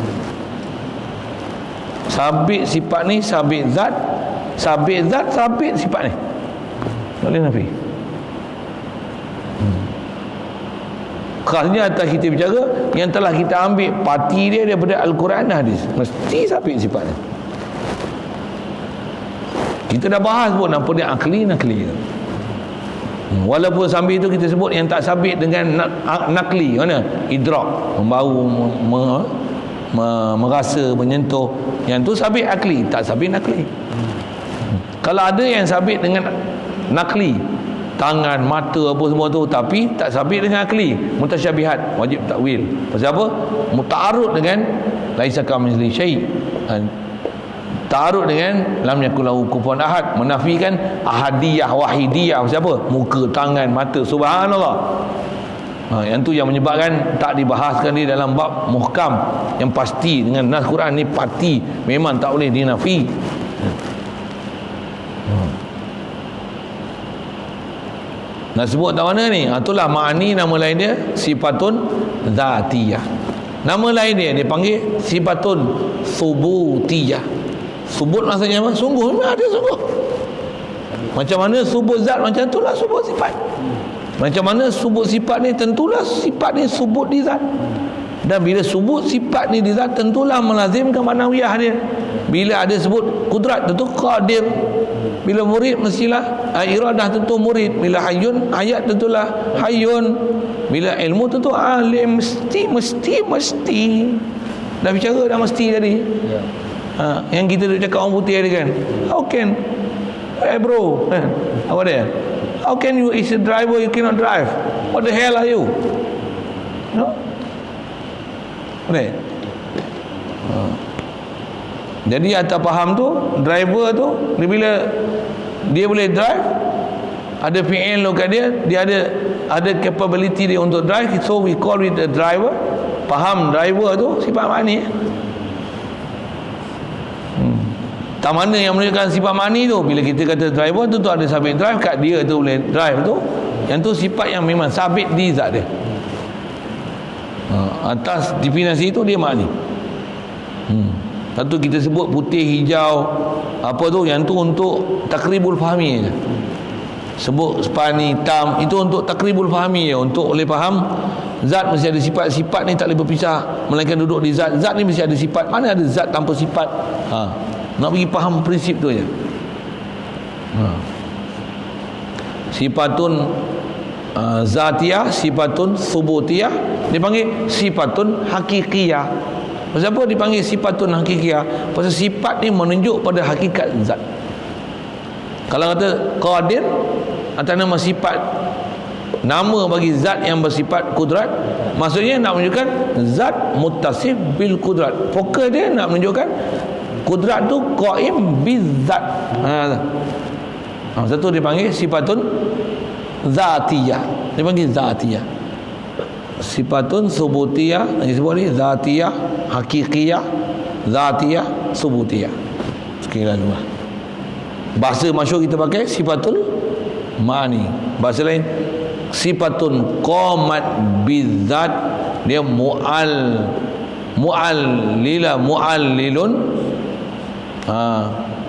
Sabit sifat ni, sabit zat, sabit zat, sabit sifat ni, tak boleh nafi. Khasnya atas kita bicara yang telah kita ambil parti dia daripada Al-Quran dan hadis, mesti sabit sifat ni. Kita dah bahas pun apa dia akli, nakli. Walaupun sambil itu kita sebut yang tak sabit dengan nakli, mana? Idrak, membau, merasa, menyentuh. Yang tu sabit akli, tak sabit nakli. Kalau ada yang sabit dengan nakli, tangan, mata, apa semua tu, tapi tak sabit dengan akli, mutasyabihat, wajib takwil. Pasal apa? Muta'arud dengan laisa kamitslihi syai'. Ta'arud dengan lam yakul lahu kufuwan ahad, menafikan ahadiyah, wahidiyah. Pasal apa? Muka, tangan, mata. Subhanallah. Yang tu yang menyebabkan tak dibahaskan di dalam bab muhkam yang pasti dengan nas Quran ni pasti memang tak boleh dinafi. Nak sebut tak mana ni? Itulah ma'ani, nama lain dia sifatun zatiyah. Nama lain dia panggil sifatun subutiyah. Subut maksudnya apa? Sungguh, memang ada sungguh. Macam mana subut zat, macam itulah subut sifat. Macam mana subut sifat ni, tentulah sifat ni subut di zat. Dan bila sebut sifat ni di zat, tentulah melazimkan maknawiyah dia. Bila ada sebut kudrat, tentu qadir. Bila murid, mestilah iradah, tentu murid. Bila hayyun, hayat, tentulah hayyun. Bila ilmu, tentu alim. Mesti dah bicara dah mesti tadi. Yang kita duk cakap orang putih tadi kan, how can bro, apa dia, how can you is a driver, you cannot drive, what the hell are you, no? Boleh. Jadi atas faham tu, driver tu, bila dia boleh drive, ada PN lo kat dia, dia ada capability dia untuk drive, so we call it a driver. Faham driver tu sifat ma'ani. Tak mana yang menunjukkan sifat ma'ani tu, bila kita kata driver tu ada sabit drive kat dia tu boleh drive tu, yang tu sifat yang memang sabit di zat dia. Atas definisi itu dia ma'ani. Satu kita sebut putih, hijau, apa tu, yang tu untuk takribul fahmi je. Sebut sepani, hitam, itu untuk takribul fahmi je, untuk boleh faham zat mesti ada sifat. Sifat ni tak boleh berpisah, melainkan duduk di zat. Zat ni mesti ada sifat. Mana ada zat tanpa sifat? Nak bagi faham prinsip tu je. Sifatun zatiyah, sifatun subutiyah, dipanggil sifatun hakikiyah. Pasal apa dipanggil sifatun hakikiyah? Pasal sifat ni menunjuk pada hakikat zat. Kalau kata qadir, atas nama sifat, nama bagi zat yang bersifat kudrat, maksudnya nak menunjukkan zat muttasif bil kudrat. Fokus dia nak menunjukkan kudrat tu qaim bizat. Satu dipanggil sifatun zatiyah, dipanggil zatiyah. Sifatun subutiyah, disebut ni zatiyah, hakikiyah, zatiyah, subutiyah. Sekiranya dua. Bahasa masyhur kita pakai sifatul ma'ani. Bahasa lain sifatun qamat bizat, dia mu'allilun.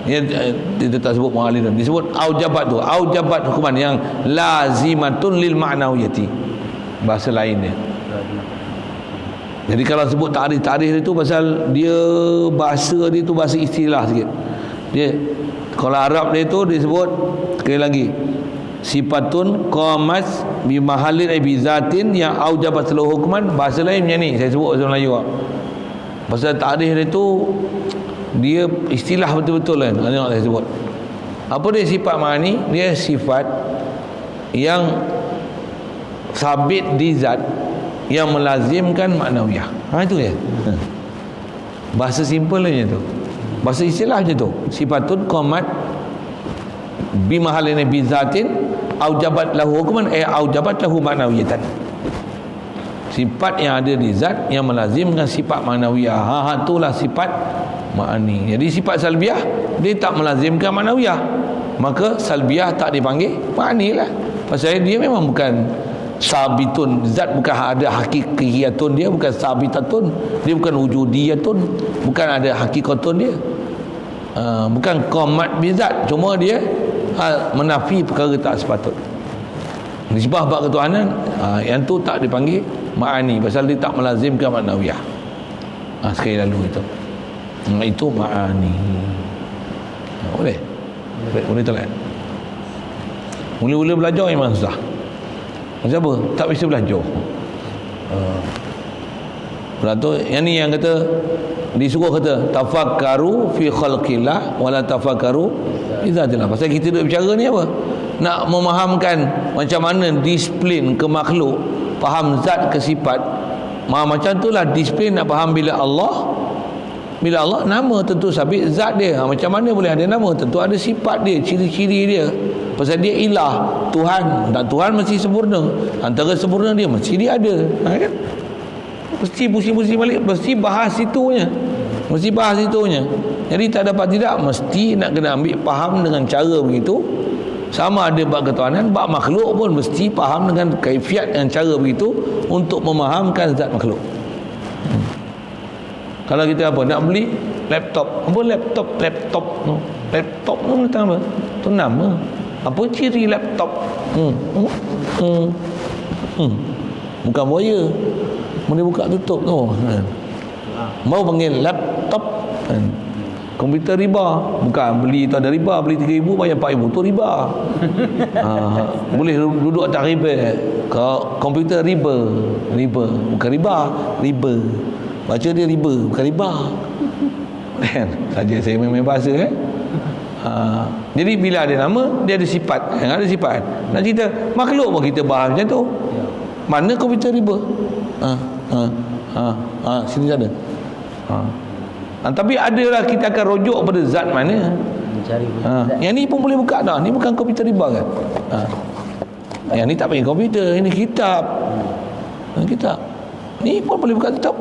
Dia tak sebut mu'allilun, disebut aujabat tu, aujabat hukuman yang lazimatun lil ma'nawiyati. Bahasa lain dia. Jadi kalau sebut tarikh itu pasal dia bahasa dia tu bahasa istilah sikit. Dia kalau Arab dia tu disebut sekali lagi sifatun qamat bi mahallin bi zatin yang aujabat lahu hukman. Bahasa lain macam ni saya sebut bahasa Melayu. Pasal tarikh dia tu dia istilah betul-betul kan. Ini nak saya sebut. Apa dia sifat ma'ani? Dia sifat yang sabit di zat yang melazimkan maknawiyah. Itu je. Bahasa simple je tu. Bahasa istilah je tu. Sifatun qamat bi mahallin bi zatin aujabat lahu hukman aujabat lahu maknawiyatan. Sifat yang ada di zat yang melazimkan sifat maknawiyah. Itulah sifat ma'ani. Jadi sifat salbiyah dia tak melazimkan maknawiyah, maka salbiyah tak dipanggil ma'ani lah. Pasal dia memang bukan sabitun, zat bukan ada hakikiyatun, dia bukan sabitatun, dia bukan wujudiyatun, bukan ada hakikatun dia. Bukan qamat bizat, cuma dia menafi perkara tak sepatut. Nisbah bab ketuhanan, yang tu tak dipanggil ma'ani pasal dia tak melazimkan maknawiyah. Sekali lalu itu ma'ani. Boleh tak? Mula-mula belajar memang susah. Macam apa? Tak bisa belajar. Lepas tu yang ni yang kata disuruh kata tafakkaru fi khalqillah wala tafakkaru fi zatillah. Pasal kita duk bicara ni apa? Nak memahamkan macam mana disiplin ke makhluk, faham zat ke sifat. Macam itulah disiplin nak faham bila Allah nama tentu sabit zat dia. Macam mana boleh ada nama? Tentu ada sifat dia, ciri-ciri dia. Pasal dia ilah, Tuhan. Dan Tuhan mesti sempurna. Antara sempurna dia mesti dia ada. Kan? Mesti pusing-pusing balik, mesti bahas situnya. Jadi tak dapat tidak, mesti nak kena ambil faham dengan cara begitu. Sama ada bab ketuhanan, bab makhluk pun mesti faham dengan kaifiat, dengan cara begitu untuk memahamkan zat makhluk. Kalau kita apa nak beli laptop, apa laptop tu? Laptop tu tentang apa? Tu nama. Apa ciri laptop? Bukan buaya. Boleh buka tutup tu. Mau panggil laptop. Komputer riba. Bukan beli tu ada riba, beli 3,000 bayar 4,000 tu riba. Boleh duduk atas riba. Komputer riba. Bukan riba. Baca dia riba, bukan riba. Saja saya main bahasa jadi bila ada nama, dia ada sifat. Ada sifat. Nak cerita makhluk pun kita bahas macam tu. Mana komputer riba? Sini ada. Tapi adalah kita akan rujuk pada zat mana. Yang ni pun boleh buka dah. Ni bukan komputer riba kan. Yang ni tak pakai komputer, ini kitab. Kitab. Ni pun boleh buka kitab,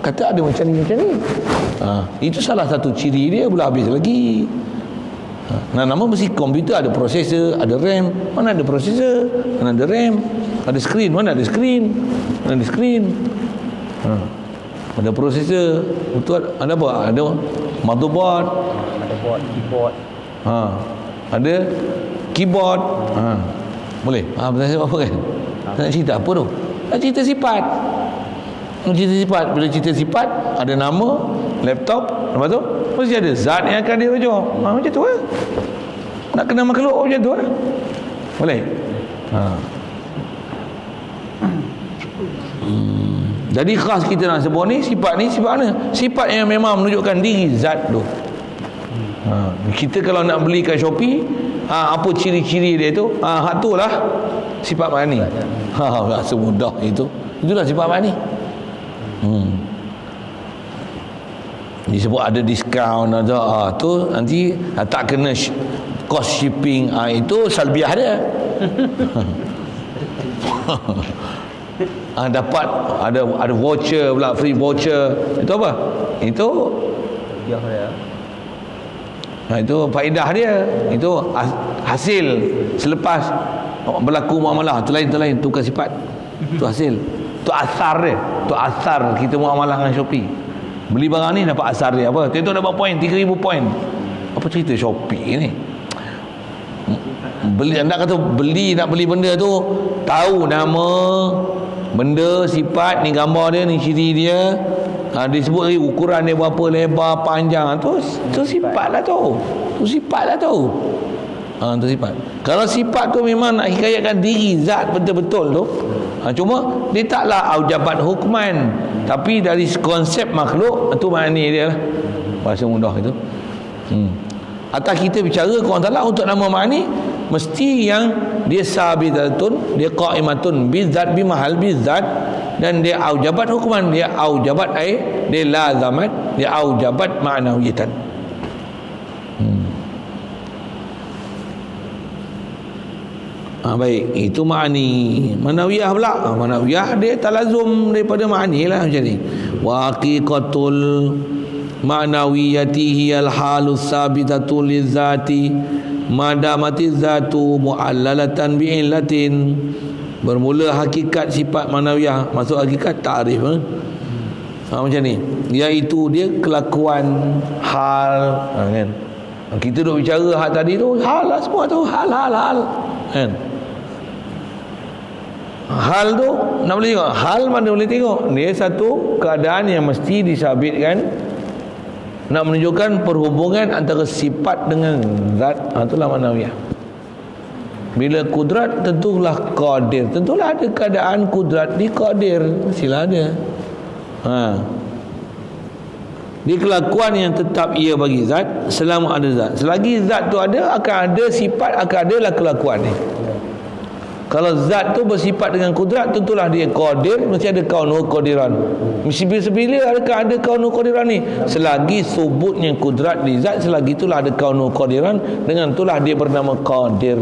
kata ada macam ni. Itu salah satu ciri dia, pula habis lagi. Nama mesti komputer ada prosesor, ada RAM. Mana ada prosesor? Mana ada RAM? Ada skrin, mana ada skrin? Ada prosesor. Betul, ada apa? Ada motherboard, keyboard. Ada keyboard. Boleh. Bertanya apa kan? Nak cerita apa tu? Nak cerita sifat. Bila cerita sifat, ada nama, laptop, lepas tu mesti ada zat yang akan dirujuk. Macam tu lah. Nak kenal makhluk macam tu lah. Boleh? Jadi khas kita nak sebut ni sifat mana? Sifat yang memang menunjukkan diri zat tu. Kita kalau nak beli kat Shopee, apa ciri-ciri dia tu? Hak tu lah sifat mani. Semudah itu. Itulah sifat mani. Disebut ada diskaun ada tu nanti tak kena cost shipping, itu salbiah dia. Dapat ada voucher pula, free voucher. Itu apa? Itu dia. Itu faedah dia. Itu hasil selepas berlaku muamalah. Tu lain, tu bukan sifat. Tu hasil. Tu asar dia. Tu asar kita muamalah dengan Shopee. Beli barang ni dapat asar dia apa? Tentu dapat poin 3,000 poin. Apa cerita Shopee ni? Nak beli benda tu, tahu nama benda, sifat, ni gambar dia, ni ciri dia. Disebut lagi ukuran dia berapa, lebar, panjang. Tu sifat lah tu. Tu sifat. Kalau sifat tu memang nak hikayatkan diri zat betul-betul tu, cuma dia taklah aujabat hukman, tapi dari konsep makhluk tu makna dia lah. Bahasa mudah itu. Atas kita bicara Quran Ta'ala untuk nama makni, mesti yang dia sabitatun, dia qaimatun bizat, bimahal bizat, dan dia aujabat hukman, dia aujabat dia lazamat, dia aujabat ma'nawiyatan. Baik, itu ma'ani. Manawiyah pula, manawiyah dia talazum daripada ma'ani lah macam ni. Wa haqiqatul ma'nawiyatihi al-halus sabitatu lizati madamati zatu mu'allalatan bi'illatin. Bermula hakikat sifat manawiyah, masuk hakikat ta'rif macam ni, iaitu dia kelakuan hal kan. Kita duk bicara hal tadi tu, hal lah semua tu, hal kan. Hal tu nak boleh tengok, hal mana boleh tengok, dia satu keadaan yang mesti disabitkan, nak menunjukkan perhubungan antara sifat dengan zat. Itulah manawiyah. Bila kudrat, tentulah qadir, tentulah ada keadaan kudrat di qadir, mestilah ada. Dia kelakuan yang tetap ia bagi zat selama ada zat. Selagi zat tu ada, akan ada sifat, akan adalah kelakuan ni. Kalau zat tu bersifat dengan kudrat, tentulah dia qadir, mesti ada kaunu qadiran. Mesti bila adakah ada kaunu qadiran ni? Selagi subutnya kudrat di zat, selagi itulah ada kaunu qadiran, dengan itulah dia bernama qadir.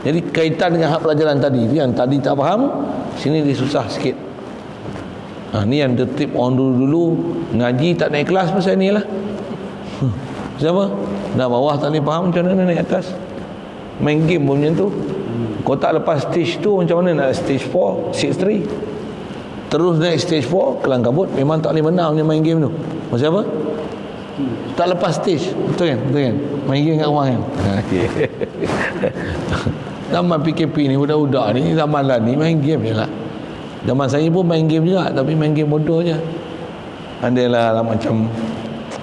Jadi kaitan dengan hak pelajaran tadi tu, yang tadi tak faham, sini dia susah sikit. Ni yang tertib orang dulu ngaji tak naik kelas pasal ni lah. Siapa? Dah bawah tak boleh faham, macam mana naik atas? Main game pun macam tu. Kau tak lepas stage tu, macam mana nak stage 4, 6, 3? Terus naik stage 4 kelang kabut, memang tak boleh menang dia main game tu. Macam apa? Tak lepas stage. Betul kan? Betul kan? Main game kat rumah kan? Zaman PKP ni, budak-budak ni, zaman lah ni main game je lah. Zaman saya pun main game juga, tapi main game bodoh je. Adalah lah macam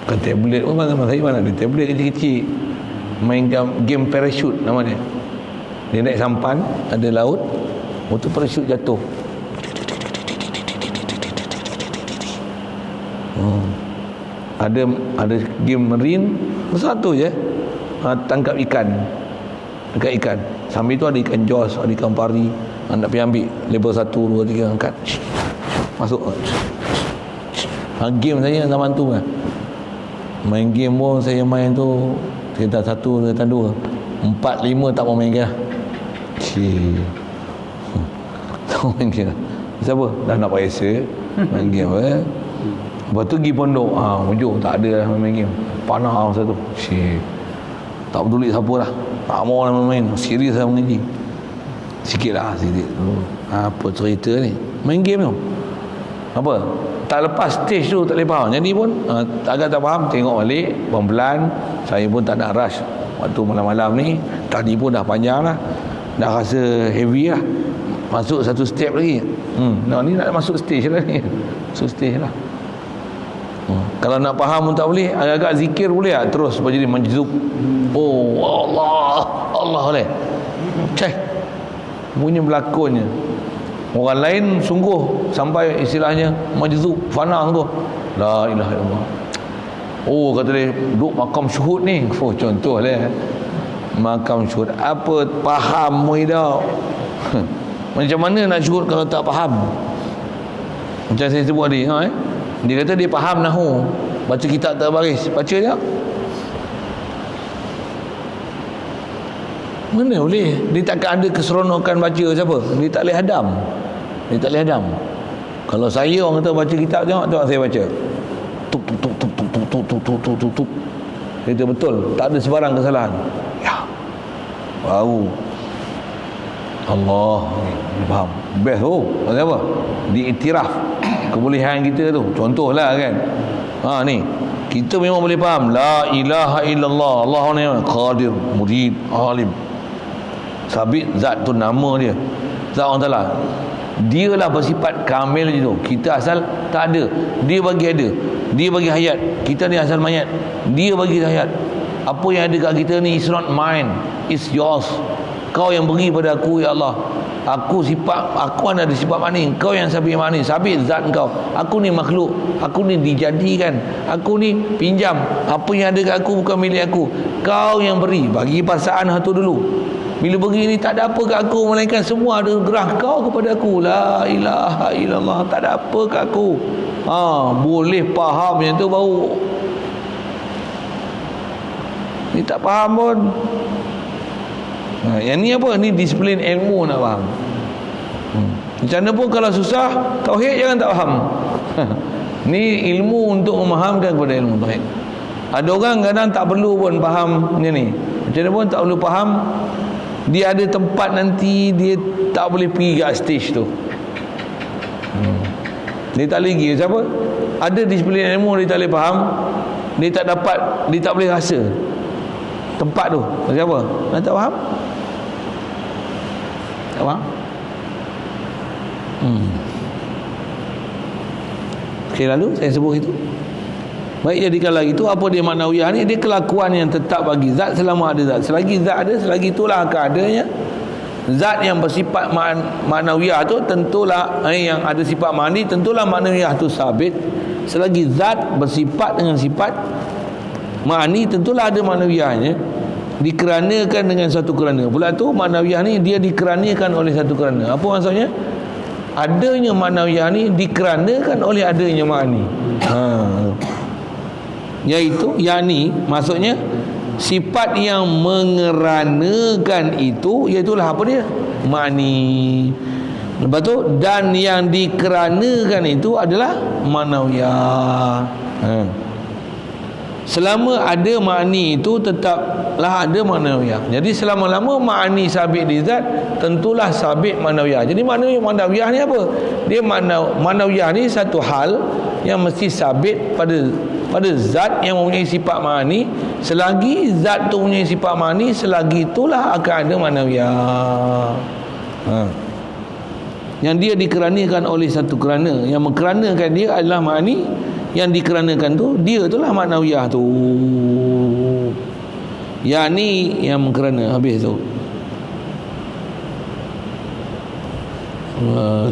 bukan tablet pun, zaman saya mana ada tablet kecil-kecil. Main game parachute nama dia. Dia naik sampan, ada laut, waktu parachute jatuh. Ada game marine satu je, tangkap ikan, dekat ikan. Sambil tu ada ikan jos, ada ikan pari. Nak pergi ambil level 1, 2, 3 angkat, masuk. Game saya zaman tu kan. Main game pun saya main tu sekitar 1, sekitar 2, 4, 5 tak mau main game. Tak mau main game. Siapa? Dah nak biasa main game Lepas tu pergi pondok, hujung tak ada lah main game. Panah masa tu. Tak peduli siapa lah, tak mau lah main. Serius lah mengaji. Sikit lah, sikit. Apa cerita ni? Main game tu. Apa? Tak lepas stage tu tak boleh faham. Jadi pun agak tak faham, tengok balik pelan-pelan. Saya pun tak nak rush waktu malam-malam ni. Tadi pun dah panjang lah, dah rasa heavy lah. Masuk satu step lagi. Ni nak masuk stage lah ni. Masuk stage lah. Kalau nak faham pun tak boleh. Agak-agak zikir boleh lah. Terus jadi majzub. Oh Allah, Allah boleh. Cai bunyi berlakonnya. Orang lain sungguh sampai istilahnya majzub, fana tu. La ilaha illallah. Oh kata dia duduk makam syuhud ni. Oh contoh lah makam syuhud. Apa faham muida? Macam mana nak syuhud kalau tak faham? Macam saya sebut tadi, dia kata dia faham nahu, baca kitab terbaris, baca je. Mana boleh? Dia takkan ada keseronokan baca siapa? Dia tak boleh hadam. Dia tak boleh hadam. Kalau saya orang kata baca kitab, tengok saya baca. Tuk tuk tuk tuk tuk tuk tuk tuk tuk tuk tuk tuk. Itu betul, tak ada sebarang kesalahan. Ya. Wow. Allah, faham. Best tu. Pasal apa? Diiktiraf kebolehan kita tu. Contohlah kan. Ni kita memang boleh faham la ilaha illallah, Allah ni qadir, murid, alim. Sabit zat tu nama dia. Zat Allah Taala. Dia lah bersifat kamil je tu. Kita asal tak ada, dia bagi ada. Dia bagi hayat. Kita ni asal mayat, dia bagi hayat. Apa yang ada kat kita ni is not mine, it's yours. Kau yang beri pada aku ya Allah. Aku ada sifat mana, kau yang sabit mana, sabit zat kau. Aku ni makhluk, aku ni dijadikan, aku ni pinjam. Apa yang ada kat aku bukan milik aku. Kau yang beri, bagi perasaan satu dulu. Bila begini tak ada apa kat aku, melainkan semua ada gerah kau kepada aku. La ilaha illallah, tak ada apa kat aku. Boleh faham yang tu baru. Ni tak faham pun. Yang ni apa? Ni disiplin ilmu nak faham. Macam mana pun kalau susah tauhid jangan tak faham. Ni ilmu untuk memahamkan kepada ilmu tauhid. Ada orang kadang tak perlu pun faham ni. Macam mana pun tak perlu faham. Dia ada tempat nanti dia tak boleh pergi kat stage tu. Dia tak boleh pergi. Siapa? Ada disiplin ilmu dia tak boleh faham. Dia tak dapat, dia tak boleh rasa tempat tu. Macam apa? Dia tak faham? Tak faham? Okey, lalu saya sebut itu. Baik, jadikanlah itu. Apa dia maknawiyah ni? Dia kelakuan yang tetap bagi zat selama ada zat. Selagi zat ada, selagi itulah keadaannya. Zat yang bersifat maknawiyah tu tentulah yang ada sifat ma'ni, tentulah maknawiyah tu sabit. Selagi zat bersifat dengan sifat ma'ni, tentulah ada maknawiyahnya. Dikeranakan dengan satu kerana. Pula tu maknawiyah ni dia dikeranakan oleh satu kerana. Apa maksudnya? Adanya maknawiyah ni dikeranakan oleh adanya ma'ni. Iaitu yakni maksudnya sifat yang mengeranakan itu, iaitulah apa dia? Ma'ni. Lepas tu dan yang dikeranakan itu adalah maknawiyah. Selama ada ma'ni itu tetaplah ada ma'nawiyah. Jadi selama-lama ma'ni sabit di zat, tentulah sabit ma'nawiyah. Jadi ma'nawiyah ni apa? Dia ma'nawiyah ni satu hal yang mesti sabit pada zat yang mempunyai sifat ma'ni. Selagi zat tu mempunyai sifat ma'ni, selagi itulah akan ada ma'nawiyah. Yang dia dikeranakan oleh satu kerana, yang mengkeranakan dia adalah ma'ni. Yang dikeranakan tu, dia itulah ma'nawiyah tu. Yang ni yang mengkerana. Habis tu.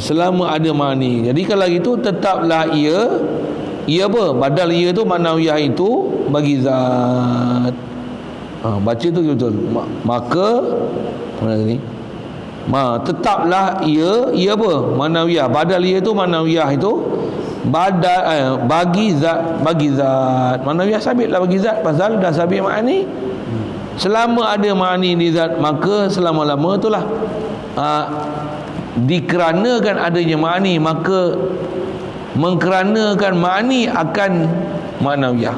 Selama ada ma'ni. Jadi kalau gitu tetaplah ia apa? Badal ia tu, ma'nawiyah itu bagi zat. Baca tu betul. Maka mana ni? Tetaplah ia apa? Ma'nawiyah. Badal ia tu, ma'nawiyah itu bagi zat. Ma'nawiyah sabitlah bagi zat, pasal dah sabit ma'ni. Selama ada ma'ni di zat, maka selama-lama itulah dikeranakan adanya ma'ni, maka mengkeranakan ma'ni akan ma'nawiyah.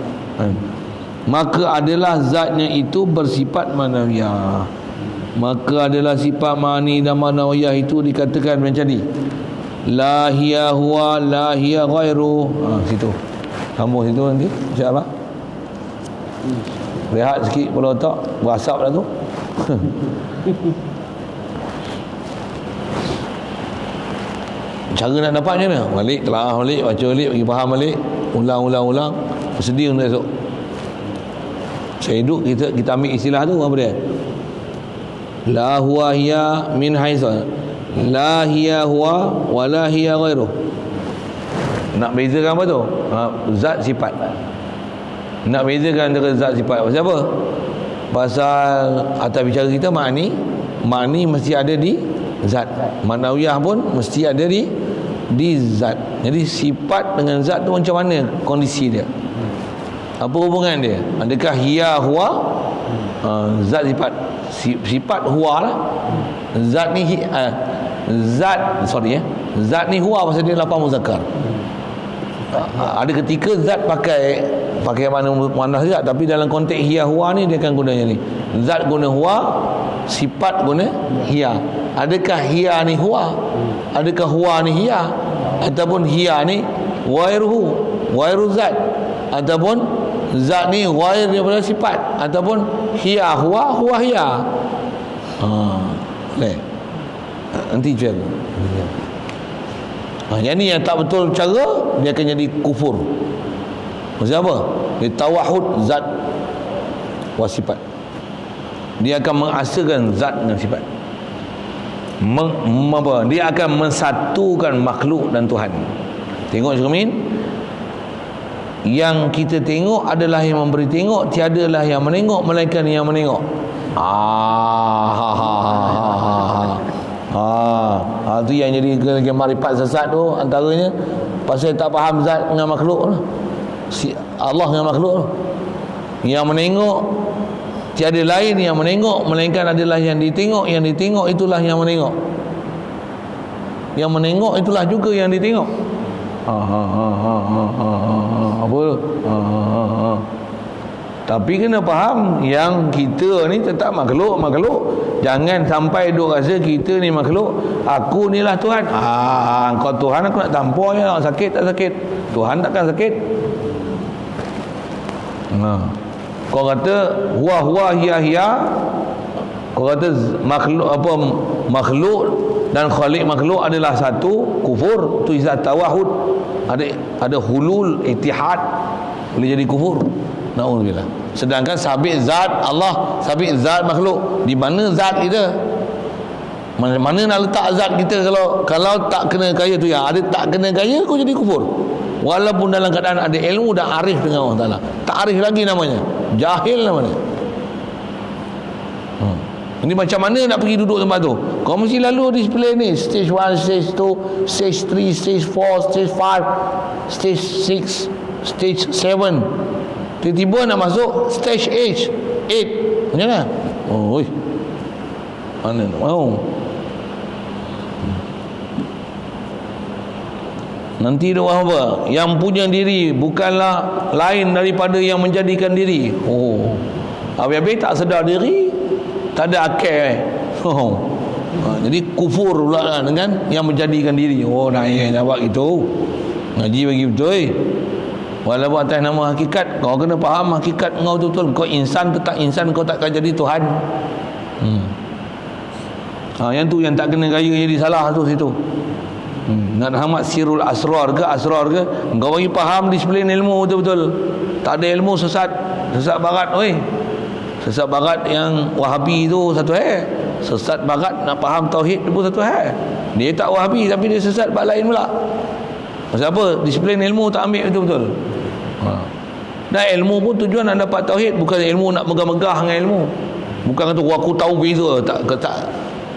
Maka adalah zatnya itu bersifat ma'nawiyah. Maka adalah sifat ma'ni dan ma'nawiyah itu dikatakan macam ni: la hiya huwa la hiya ghairu. Situ sambung situ nanti insya-Allah. Rehat sikit kepala otak, berasap dah tu. Cara nak dapat macam mana? Balik, telaah balik, baca balik, bagi faham balik, ulang, bersedia untuk esok. Saya hidup, kita ambil istilah tu apa dia? La huwa hiya min haitsu la hiya huwa wa la hiya ghairuh. Nak bezakan apa tu? Zat sifat. Nak bezakan antara zat sifat. Pasal apa? Pasal atas bicara kita ma'ni mesti ada di zat. Ma'nawiyah pun mesti ada di zat. Jadi sifat dengan zat tu macam mana kondisi dia? Apa hubungan dia? Adakah hiya huwa? Zat sifat. Sifat huwa lah. Zat ni zat ni huwa pasal dia lafaz muzakkar. Ada ketika zat pakai mana zat, tapi dalam konteks hiya huwa ni dia akan gunanya ni. Zat guna huwa, sifat guna hiya. Adakah hiya ni huwa? Adakah huwa ni hiya? Ataupun hiya ni ghairu zat? Ataupun zat ni ghair daripada sifat? Ataupun hiya huwa hiya? Nanti cuba. Yang ni yang tak betul cara, dia akan jadi kufur. Maksud apa? Dia tawahud zat wa sifat. Dia akan mengasakan zat dengan sifat. Dia akan mensatukan makhluk dan Tuhan. Tengok cermin. Yang kita tengok adalah yang memberi tengok, tiadalah yang menengok melainkan yang menengok. Tu yang jadi marifat sesat tu antaranya pasal tak faham zat dengan makhluk lah. Allah dengan makhluk lah. Yang menengok tiada lain yang menengok melainkan adalah yang ditengok. Yang ditengok itulah yang menengok. Yang menengok itulah juga yang ditengok. Apa tu? Tapi kena faham yang kita ni tetap makhluk. Jangan sampai duk rasa kita ni makhluk, aku ni lah Tuhan. Kau Tuhan, aku nak tampar je, sakit tak sakit. Tuhan takkan sakit. Kau kata huwa hiya. Kau kata makhluk dan khalik makhluk adalah satu, kufur. Tu istilah tawahud. Ada hulul ittihad, boleh jadi kufur. Na'udzubillah. Sedangkan sabit zat Allah, sabit zat makhluk. Di mana zat kita? Mana nak letak zat kita kalau tak kena kaya tu yang ada tak kena kaya, kau jadi kufur. Walaupun dalam keadaan ada ilmu dan arif dengan Allah Ta'ala. Tak arif lagi namanya, jahil namanya. Ini macam mana nak pergi duduk tempat tu? Kau mesti lalu display ni, stage 1, stage 2, stage 3, stage 4, stage 5, stage 6, stage 7. Tiba-tiba nak masuk stage 8. Macam mana? Mana nak mau? Nanti dia apa? Yang punya diri bukanlah lain daripada yang menjadikan diri. Oh, habis-habis tak sedar diri, tak ada akal. Jadi kufur pula lah dengan yang menjadikan diri. Oh, nak buat gitu. Ngaji bagi betul. Walaupun atas nama hakikat, kau kena faham hakikat kau betul-betul. Kau insan tetap insan, kau takkan jadi Tuhan. Yang tu yang tak kena gaya jadi salah tu situ. Nak hamat sirul asrar ke kau bagi faham disiplin ilmu betul-betul. Tak ada ilmu sesat barat. Oi, sesat barat yang Wahabi tu satu sesat barat nak faham tauhid pun satu dia tak Wahabi tapi dia sesat bab lain pula. Pasal apa? Disiplin ilmu tak ambil betul-betul. Dan ilmu pun tujuan nak dapat tauhid, bukan ilmu nak megah-megah dengan ilmu. Bukan kata aku tahu beza,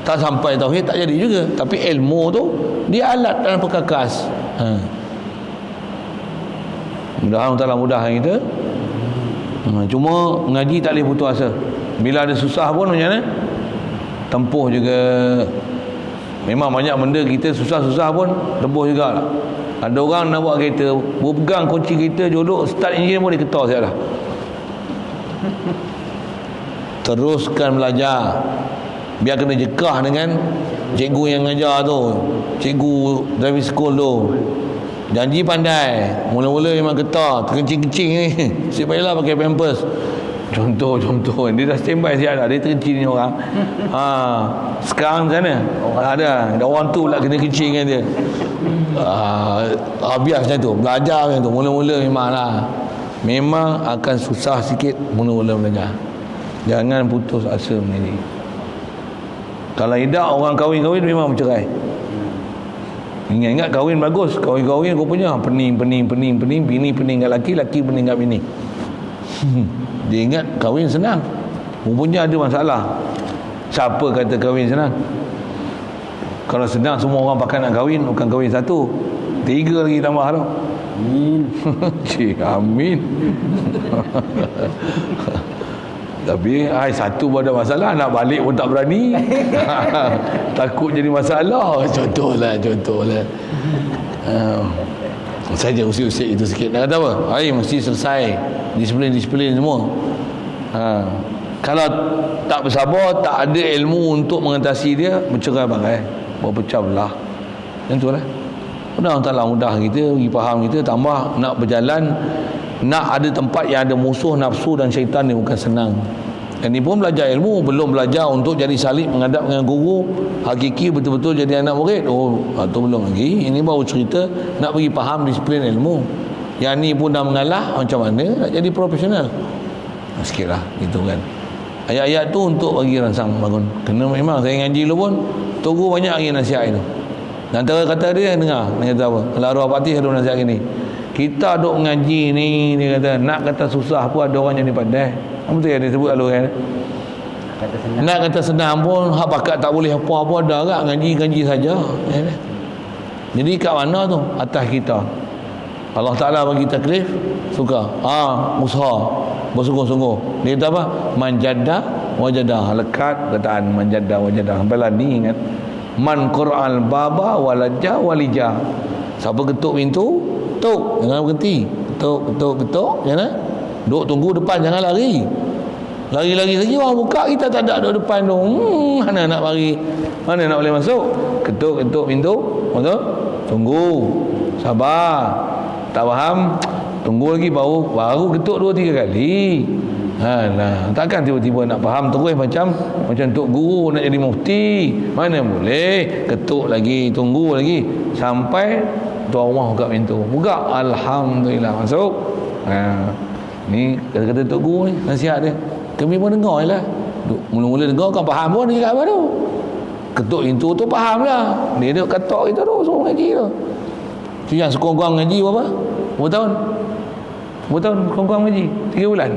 tak sampai tauhid tak jadi juga. Tapi ilmu tu dia alat dalam perkakas. Mudah-mudahan Allah mudahkan kita. Cuma ngaji tak boleh putus asa. Bila ada susah pun macam mana? Tempuh juga. Memang banyak benda kita susah-susah pun tempuh jugalah. Ada orang nak buat kereta, berpegang kunci kereta, jodoh start enjin pun dia ketar siap dah. Teruskan belajar. Biar kena jekah dengan cikgu yang ngajar tu, cikgu driving school tu. Janji pandai, mula-mula memang ketar, terkencing-kencing ni. Siap payahlah pakai pampers. Contoh dia dah standby siap dah, dia terkencing ni orang. Sekarang sana ada orang tu pula kena kencing dengan dia. Biar macam tu, belajar macam tu. Mula-mula memang akan susah sikit mula-mula belajar. Jangan putus asa menjadi. Kalau tidak orang kahwin memang bercerai. Ingat kahwin bagus. Kahwin rupanya pening. Bini pening kat laki pening kat bini. Dia ingat kahwin senang. Rupanya ada masalah. Siapa kata kahwin senang? Kalau senang semua orang pakai nak kahwin, bukan kahwin satu, 3 lagi tambah tu. Amin. Cik, amin. Tapi satu pun ada masalah, nak balik pun tak berani. Takut jadi masalah. Contohlah. Saja usik-usik itu sikit. Nak kata apa? Mesti selesai disiplin semua. Kalau tak bersabar, tak ada ilmu untuk mengatasi dia, bercerai bagai, berpecah belah. Macam itulah. Mudah-mudahan mudah kita, bagi faham kita, tambah nak berjalan. Nak ada tempat yang ada musuh nafsu dan syaitan ni bukan senang. Dan ni pun belajar ilmu, belum belajar untuk jadi salib menghadap dengan guru hakiki, betul-betul jadi anak murid. Tu belum lagi. Ini baru cerita nak bagi faham disiplin ilmu. Yang ni pun dah mengalah, macam mana nak jadi profesional. Sikit lah gitu kan. Ayat-ayat tu untuk bagi rangsang bangun. Kena memang saya ngaji dulu pun tunggu banyak lagi nasihat itu. Dan antara kata dia dengar kata apa? Kalau arwah patih ada nasihat gini. Kita duk ngaji ni, dia kata nak kata susah pun ada orang yang pandai. Apa tu yang dia sebut lalu kan? Nak kata senang pun hak bakat tak boleh apa-apa ada agak ngaji saja. Jadi kat mana tu? Atas kita. Allah Ta'ala bagi taklif, suka. Usaha, bersungguh-sungguh. Dia kata apa? Manjada wajadah. Lekat kataan manjada wajadah. Sampai lah ni ingat. Man Qur'al baba walajah walijah. Siapa ketuk pintu, ketuk, jangan berhenti. Ketuk, jangan. Duk tunggu depan, jangan lari. Lari-lari saja orang buka, kita tak ada duduk depan tu. Mana nak lari? Mana nak boleh masuk? Ketuk pintu. Betul? Tunggu. Sabar. Tak faham? Tunggu lagi baru ketuk 2-3 kali. Takkan tiba-tiba nak faham terus macam tok guru nak jadi mufti. Mana boleh? Ketuk lagi, tunggu lagi sampai tuan rumah buka pintu. Buka, alhamdulillah masuk. Ni kata-kata tok guru ni, nasihat dia. Kami pun dengar je lah. Mula-mula dengar kan faham pun dia kat apa tu. Ketuk pintu tu faham lah. Dia ketuk kita tu suruh ngaji tu. Tu yang sekurang-kurang ngaji berapa? Berapa tahun? Berapa tahun sekurang-kurang ngaji? 3 bulan.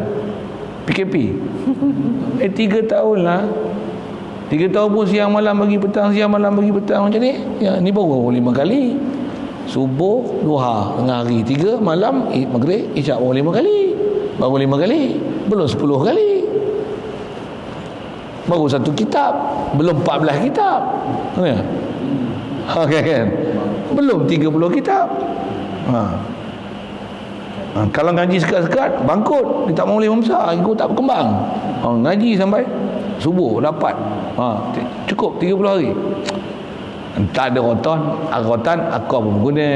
PKP 3 tahun lah. 3 tahun pun siang malam bagi petang macam ni. Ya, ni baru 5 kali. Subuh, duha, tengah hari 3, malam, maghrib, isyak baru 5 kali. Baru 5 kali. Belum 10 kali. Baru 1 kitab. Belum 14 kitab. Ya. Okey kan? Belum 30 kitab. Kalau ngaji sekat-sekat bangkut, dia tak boleh membesar, ikut tak berkembang. Ngaji sampai subuh dapat. Cukup 30 hari. Tak ada rotan akor pun guna.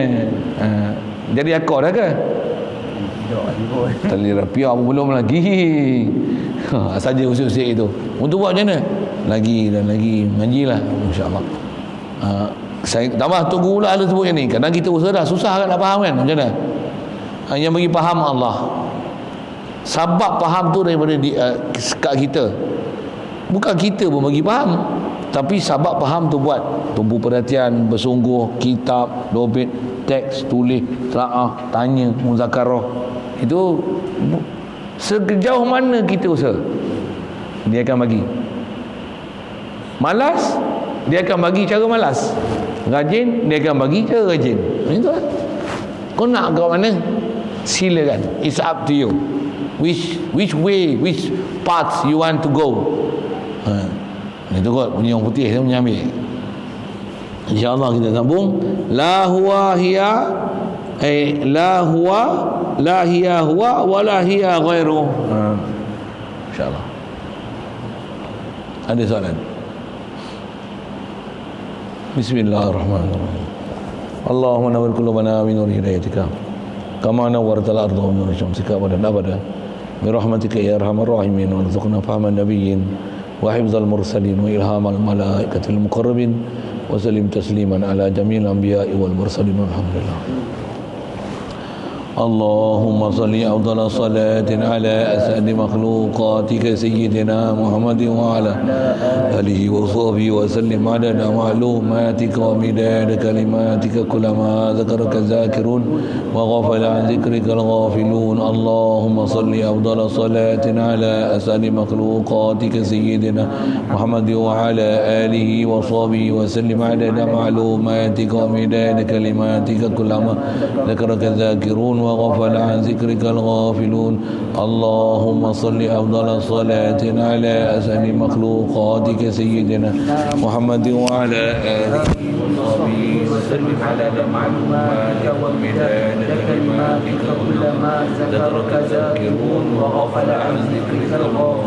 Jadi akor dah ke? Tali rapiah pun belum lagi. Saja usik-usik itu. Untuk buat macam mana? Lagi dan lagi ngajilah, insya-Allah. Saya tambah tunggu pula ada sebut yang ni. Kadang kita usaha dah susah nak faham kan, macam mana? Yang bagi faham Allah. Sebab faham tu daripada kat kita. Bukan kita pun bagi faham, tapi sebab faham tu buat tumpu perhatian, bersungguh, kitab, dobit, teks, tulis, telaah, tanya, muzakarah. Itu sejauh mana kita usaha, dia akan bagi. Malas, dia akan bagi cara malas. Rajin, dia akan bagi cara rajin. Itu lah. Kau nak ke mana? Silakan. It's up to you. Which way, which path you want to go. Itu kot punya orang putih dia mengambil. InsyaAllah kita sambung. La huwa hiya la huwa la hiya huwa wa la hiya ghairu. InsyaAllah. Ada soalan? Bismillahirrahmanirrahim. Allahumma nawwir qulubana bi nuri hidayatika kama nawwartal arda bi nuri syamsika abadan abada bi rahmatika ya arhamar rahimin warzuqna fahman nabiyyin wa hifdzal mursalin wa ilhamal malaikatil muqarrabin wa sallim tasliman ala jamil anbiya'i wal mursalin walhamdulillah. اللهم صل أفضل صلاة على أسعد مخلوقاتك سيدنا محمد وعلى آله وصحبه وسلم عدد معلوماتك ومداد كلماتك كلما ذكرك الذاكرون وغفل عن ذكرك الغافلون. اللهم صل أفضل صلاة على أسعد مخلوقاتك سيدنا محمد وعلى آله وصحبه وسلم عدد معلوماتك ومداد كلماتك كلما ذكرك الذاكرون وغفل عن ذكرك الغافلون. اللهم صل أفضل صلاة على أسعد مخلوقاتك سيدنا محمد وعلى آله وصحبه وسلم على معلوماتك ومداد كلماتك كلما ذكرك ذاكرون وغفل عن ذكرك الغافلون.